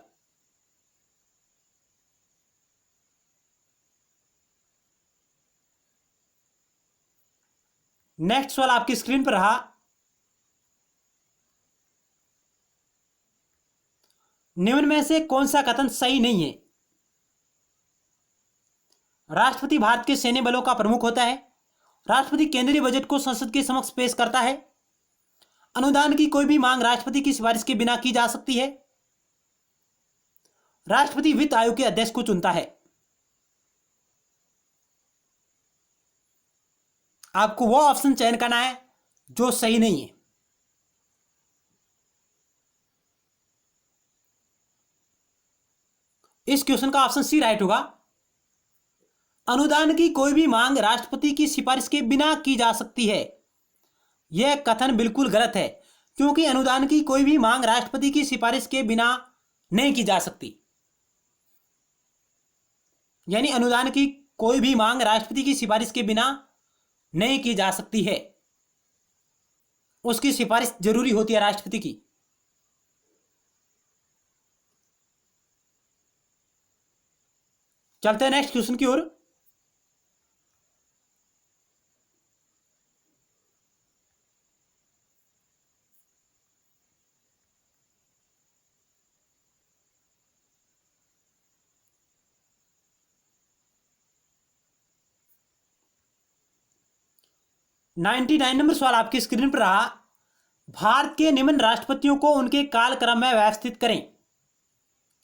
नेक्स्ट सवाल आपकी स्क्रीन पर रहा। निम्न में से कौन सा कथन सही नहीं है? राष्ट्रपति भारत के सैन्य बलों का प्रमुख होता है। राष्ट्रपति केंद्रीय बजट को संसद के समक्ष पेश करता है। अनुदान की कोई भी मांग राष्ट्रपति की सिफारिश के बिना की जा सकती है। राष्ट्रपति वित्त आयोग के अध्यक्ष को चुनता है। आपको वो ऑप्शन चयन करना है जो सही नहीं है। इस क्वेश्चन का ऑप्शन सी राइट होगा। अनुदान की कोई भी मांग राष्ट्रपति की सिफारिश के बिना की जा सकती है। यह कथन बिल्कुल गलत है, क्योंकि अनुदान की कोई भी मांग राष्ट्रपति की सिफारिश के बिना नहीं की जा सकती। यानी अनुदान की कोई भी मांग राष्ट्रपति की सिफारिश के बिना नहीं की जा सकती है, उसकी सिफारिश जरूरी होती है राष्ट्रपति की। चलते हैं नेक्स्ट क्वेश्चन की ओर। 99 नंबर सवाल आपकी स्क्रीन पर रहा। भारत के निम्न राष्ट्रपतियों को उनके कालक्रम में व्यवस्थित करें।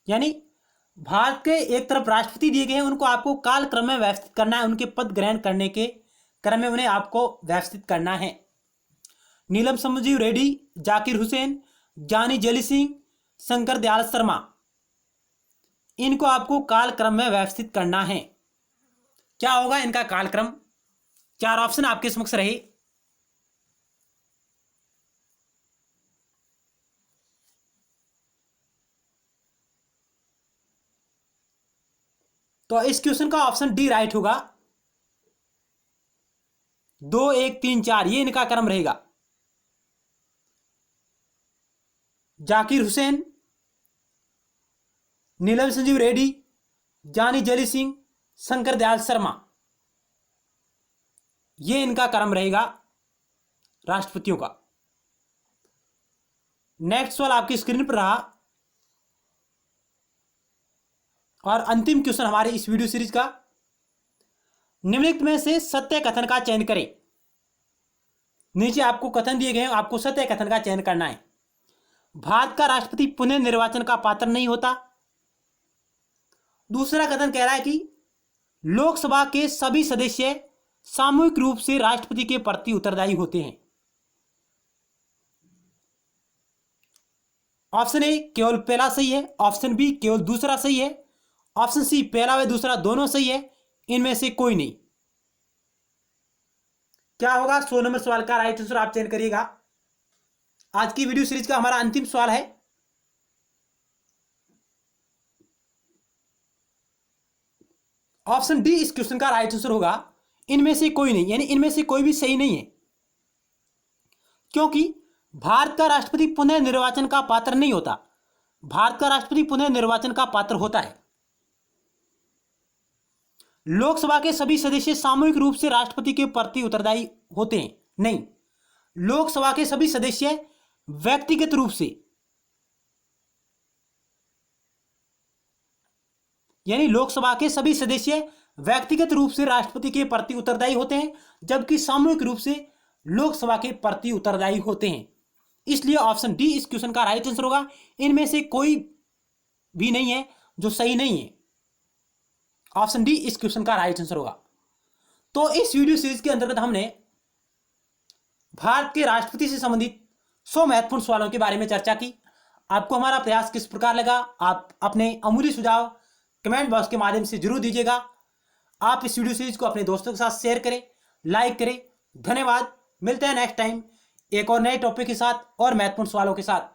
यानी भारत के एक तरफ राष्ट्रपति दिए गए हैं, उनको आपको कालक्रम में व्यवस्थित करना है, उनके पद ग्रहण करने के क्रम में उन्हें आपको व्यवस्थित करना है। नीलम संजीव रेड्डी, जाकिर हुसैन, जानी जैली सिंह, शंकर दयाल शर्मा, इनको आपको कालक्रम में व्यवस्थित करना है। क्या होगा इनका कालक्रम? 4 ऑप्शन आपके समक्ष रहे। तो इस क्वेश्चन का ऑप्शन डी राइट होगा। 2, 1, 3, 4 ये इनका क्रम रहेगा। जाकिर हुसैन, नीलम संजीव रेड्डी, जानी जैली सिंह, शंकर दयाल शर्मा, ये इनका क्रम रहेगा राष्ट्रपतियों का। नेक्स्ट सवाल आपकी स्क्रीन पर रहा और अंतिम क्वेश्चन हमारे इस वीडियो सीरीज का। निम्नलिखित में से सत्य कथन का चयन करें। नीचे आपको कथन दिए गए हैं, आपको सत्य कथन का चयन करना है। भारत का राष्ट्रपति पुनः निर्वाचन का पात्र नहीं होता। दूसरा कथन कह रहा है कि लोकसभा के सभी सदस्य सामूहिक रूप से राष्ट्रपति के प्रति उत्तरदायी होते हैं। ऑप्शन ए केवल पहला सही है, ऑप्शन बी केवल दूसरा सही है, ऑप्शन सी पहला व दूसरा दोनों सही है, इनमें से कोई नहीं। क्या होगा? 100 नंबर सवाल का राइट आंसर आप चयन करिएगा। आज की वीडियो सीरीज का हमारा अंतिम सवाल है। ऑप्शन डी इस क्वेश्चन का राइट आंसर होगा। इनमें से कोई नहीं, यानी इनमें से कोई भी सही नहीं है, क्योंकि भारत का राष्ट्रपति पुनः निर्वाचन का पात्र नहीं होता। भारत का राष्ट्रपति पुनः निर्वाचन का पात्र होता है। लोकसभा के सभी सदस्य सामूहिक रूप से राष्ट्रपति के प्रति उत्तरदायी होते हैं, नहीं। लोकसभा के सभी सदस्य व्यक्तिगत रूप से, यानी लोकसभा के सभी सदस्य व्यक्तिगत रूप से राष्ट्रपति के प्रति उत्तरदायी होते हैं, जबकि सामूहिक रूप से लोकसभा के प्रति उत्तरदायी होते हैं। इसलिए ऑप्शन डी इस क्वेश्चन का राइट आंसर होगा। इनमें से कोई भी नहीं है जो सही नहीं है। ऑप्शन डी इस क्वेश्चन का राइट आंसर होगा। तो इस वीडियो सीरीज के अंतर्गत हमने भारत के राष्ट्रपति से संबंधित 100 महत्वपूर्ण सवालों के बारे में चर्चा की। आपको हमारा प्रयास किस प्रकार लगा, आप अपने अमूल्य सुझाव कमेंट बॉक्स के माध्यम से जरूर दीजिएगा। आप इस वीडियो सीरीज को अपने दोस्तों के साथ शेयर करें, लाइक करें। धन्यवाद। मिलते हैं नेक्स्ट टाइम एक और नए टॉपिक के साथ और महत्वपूर्ण सवालों के साथ।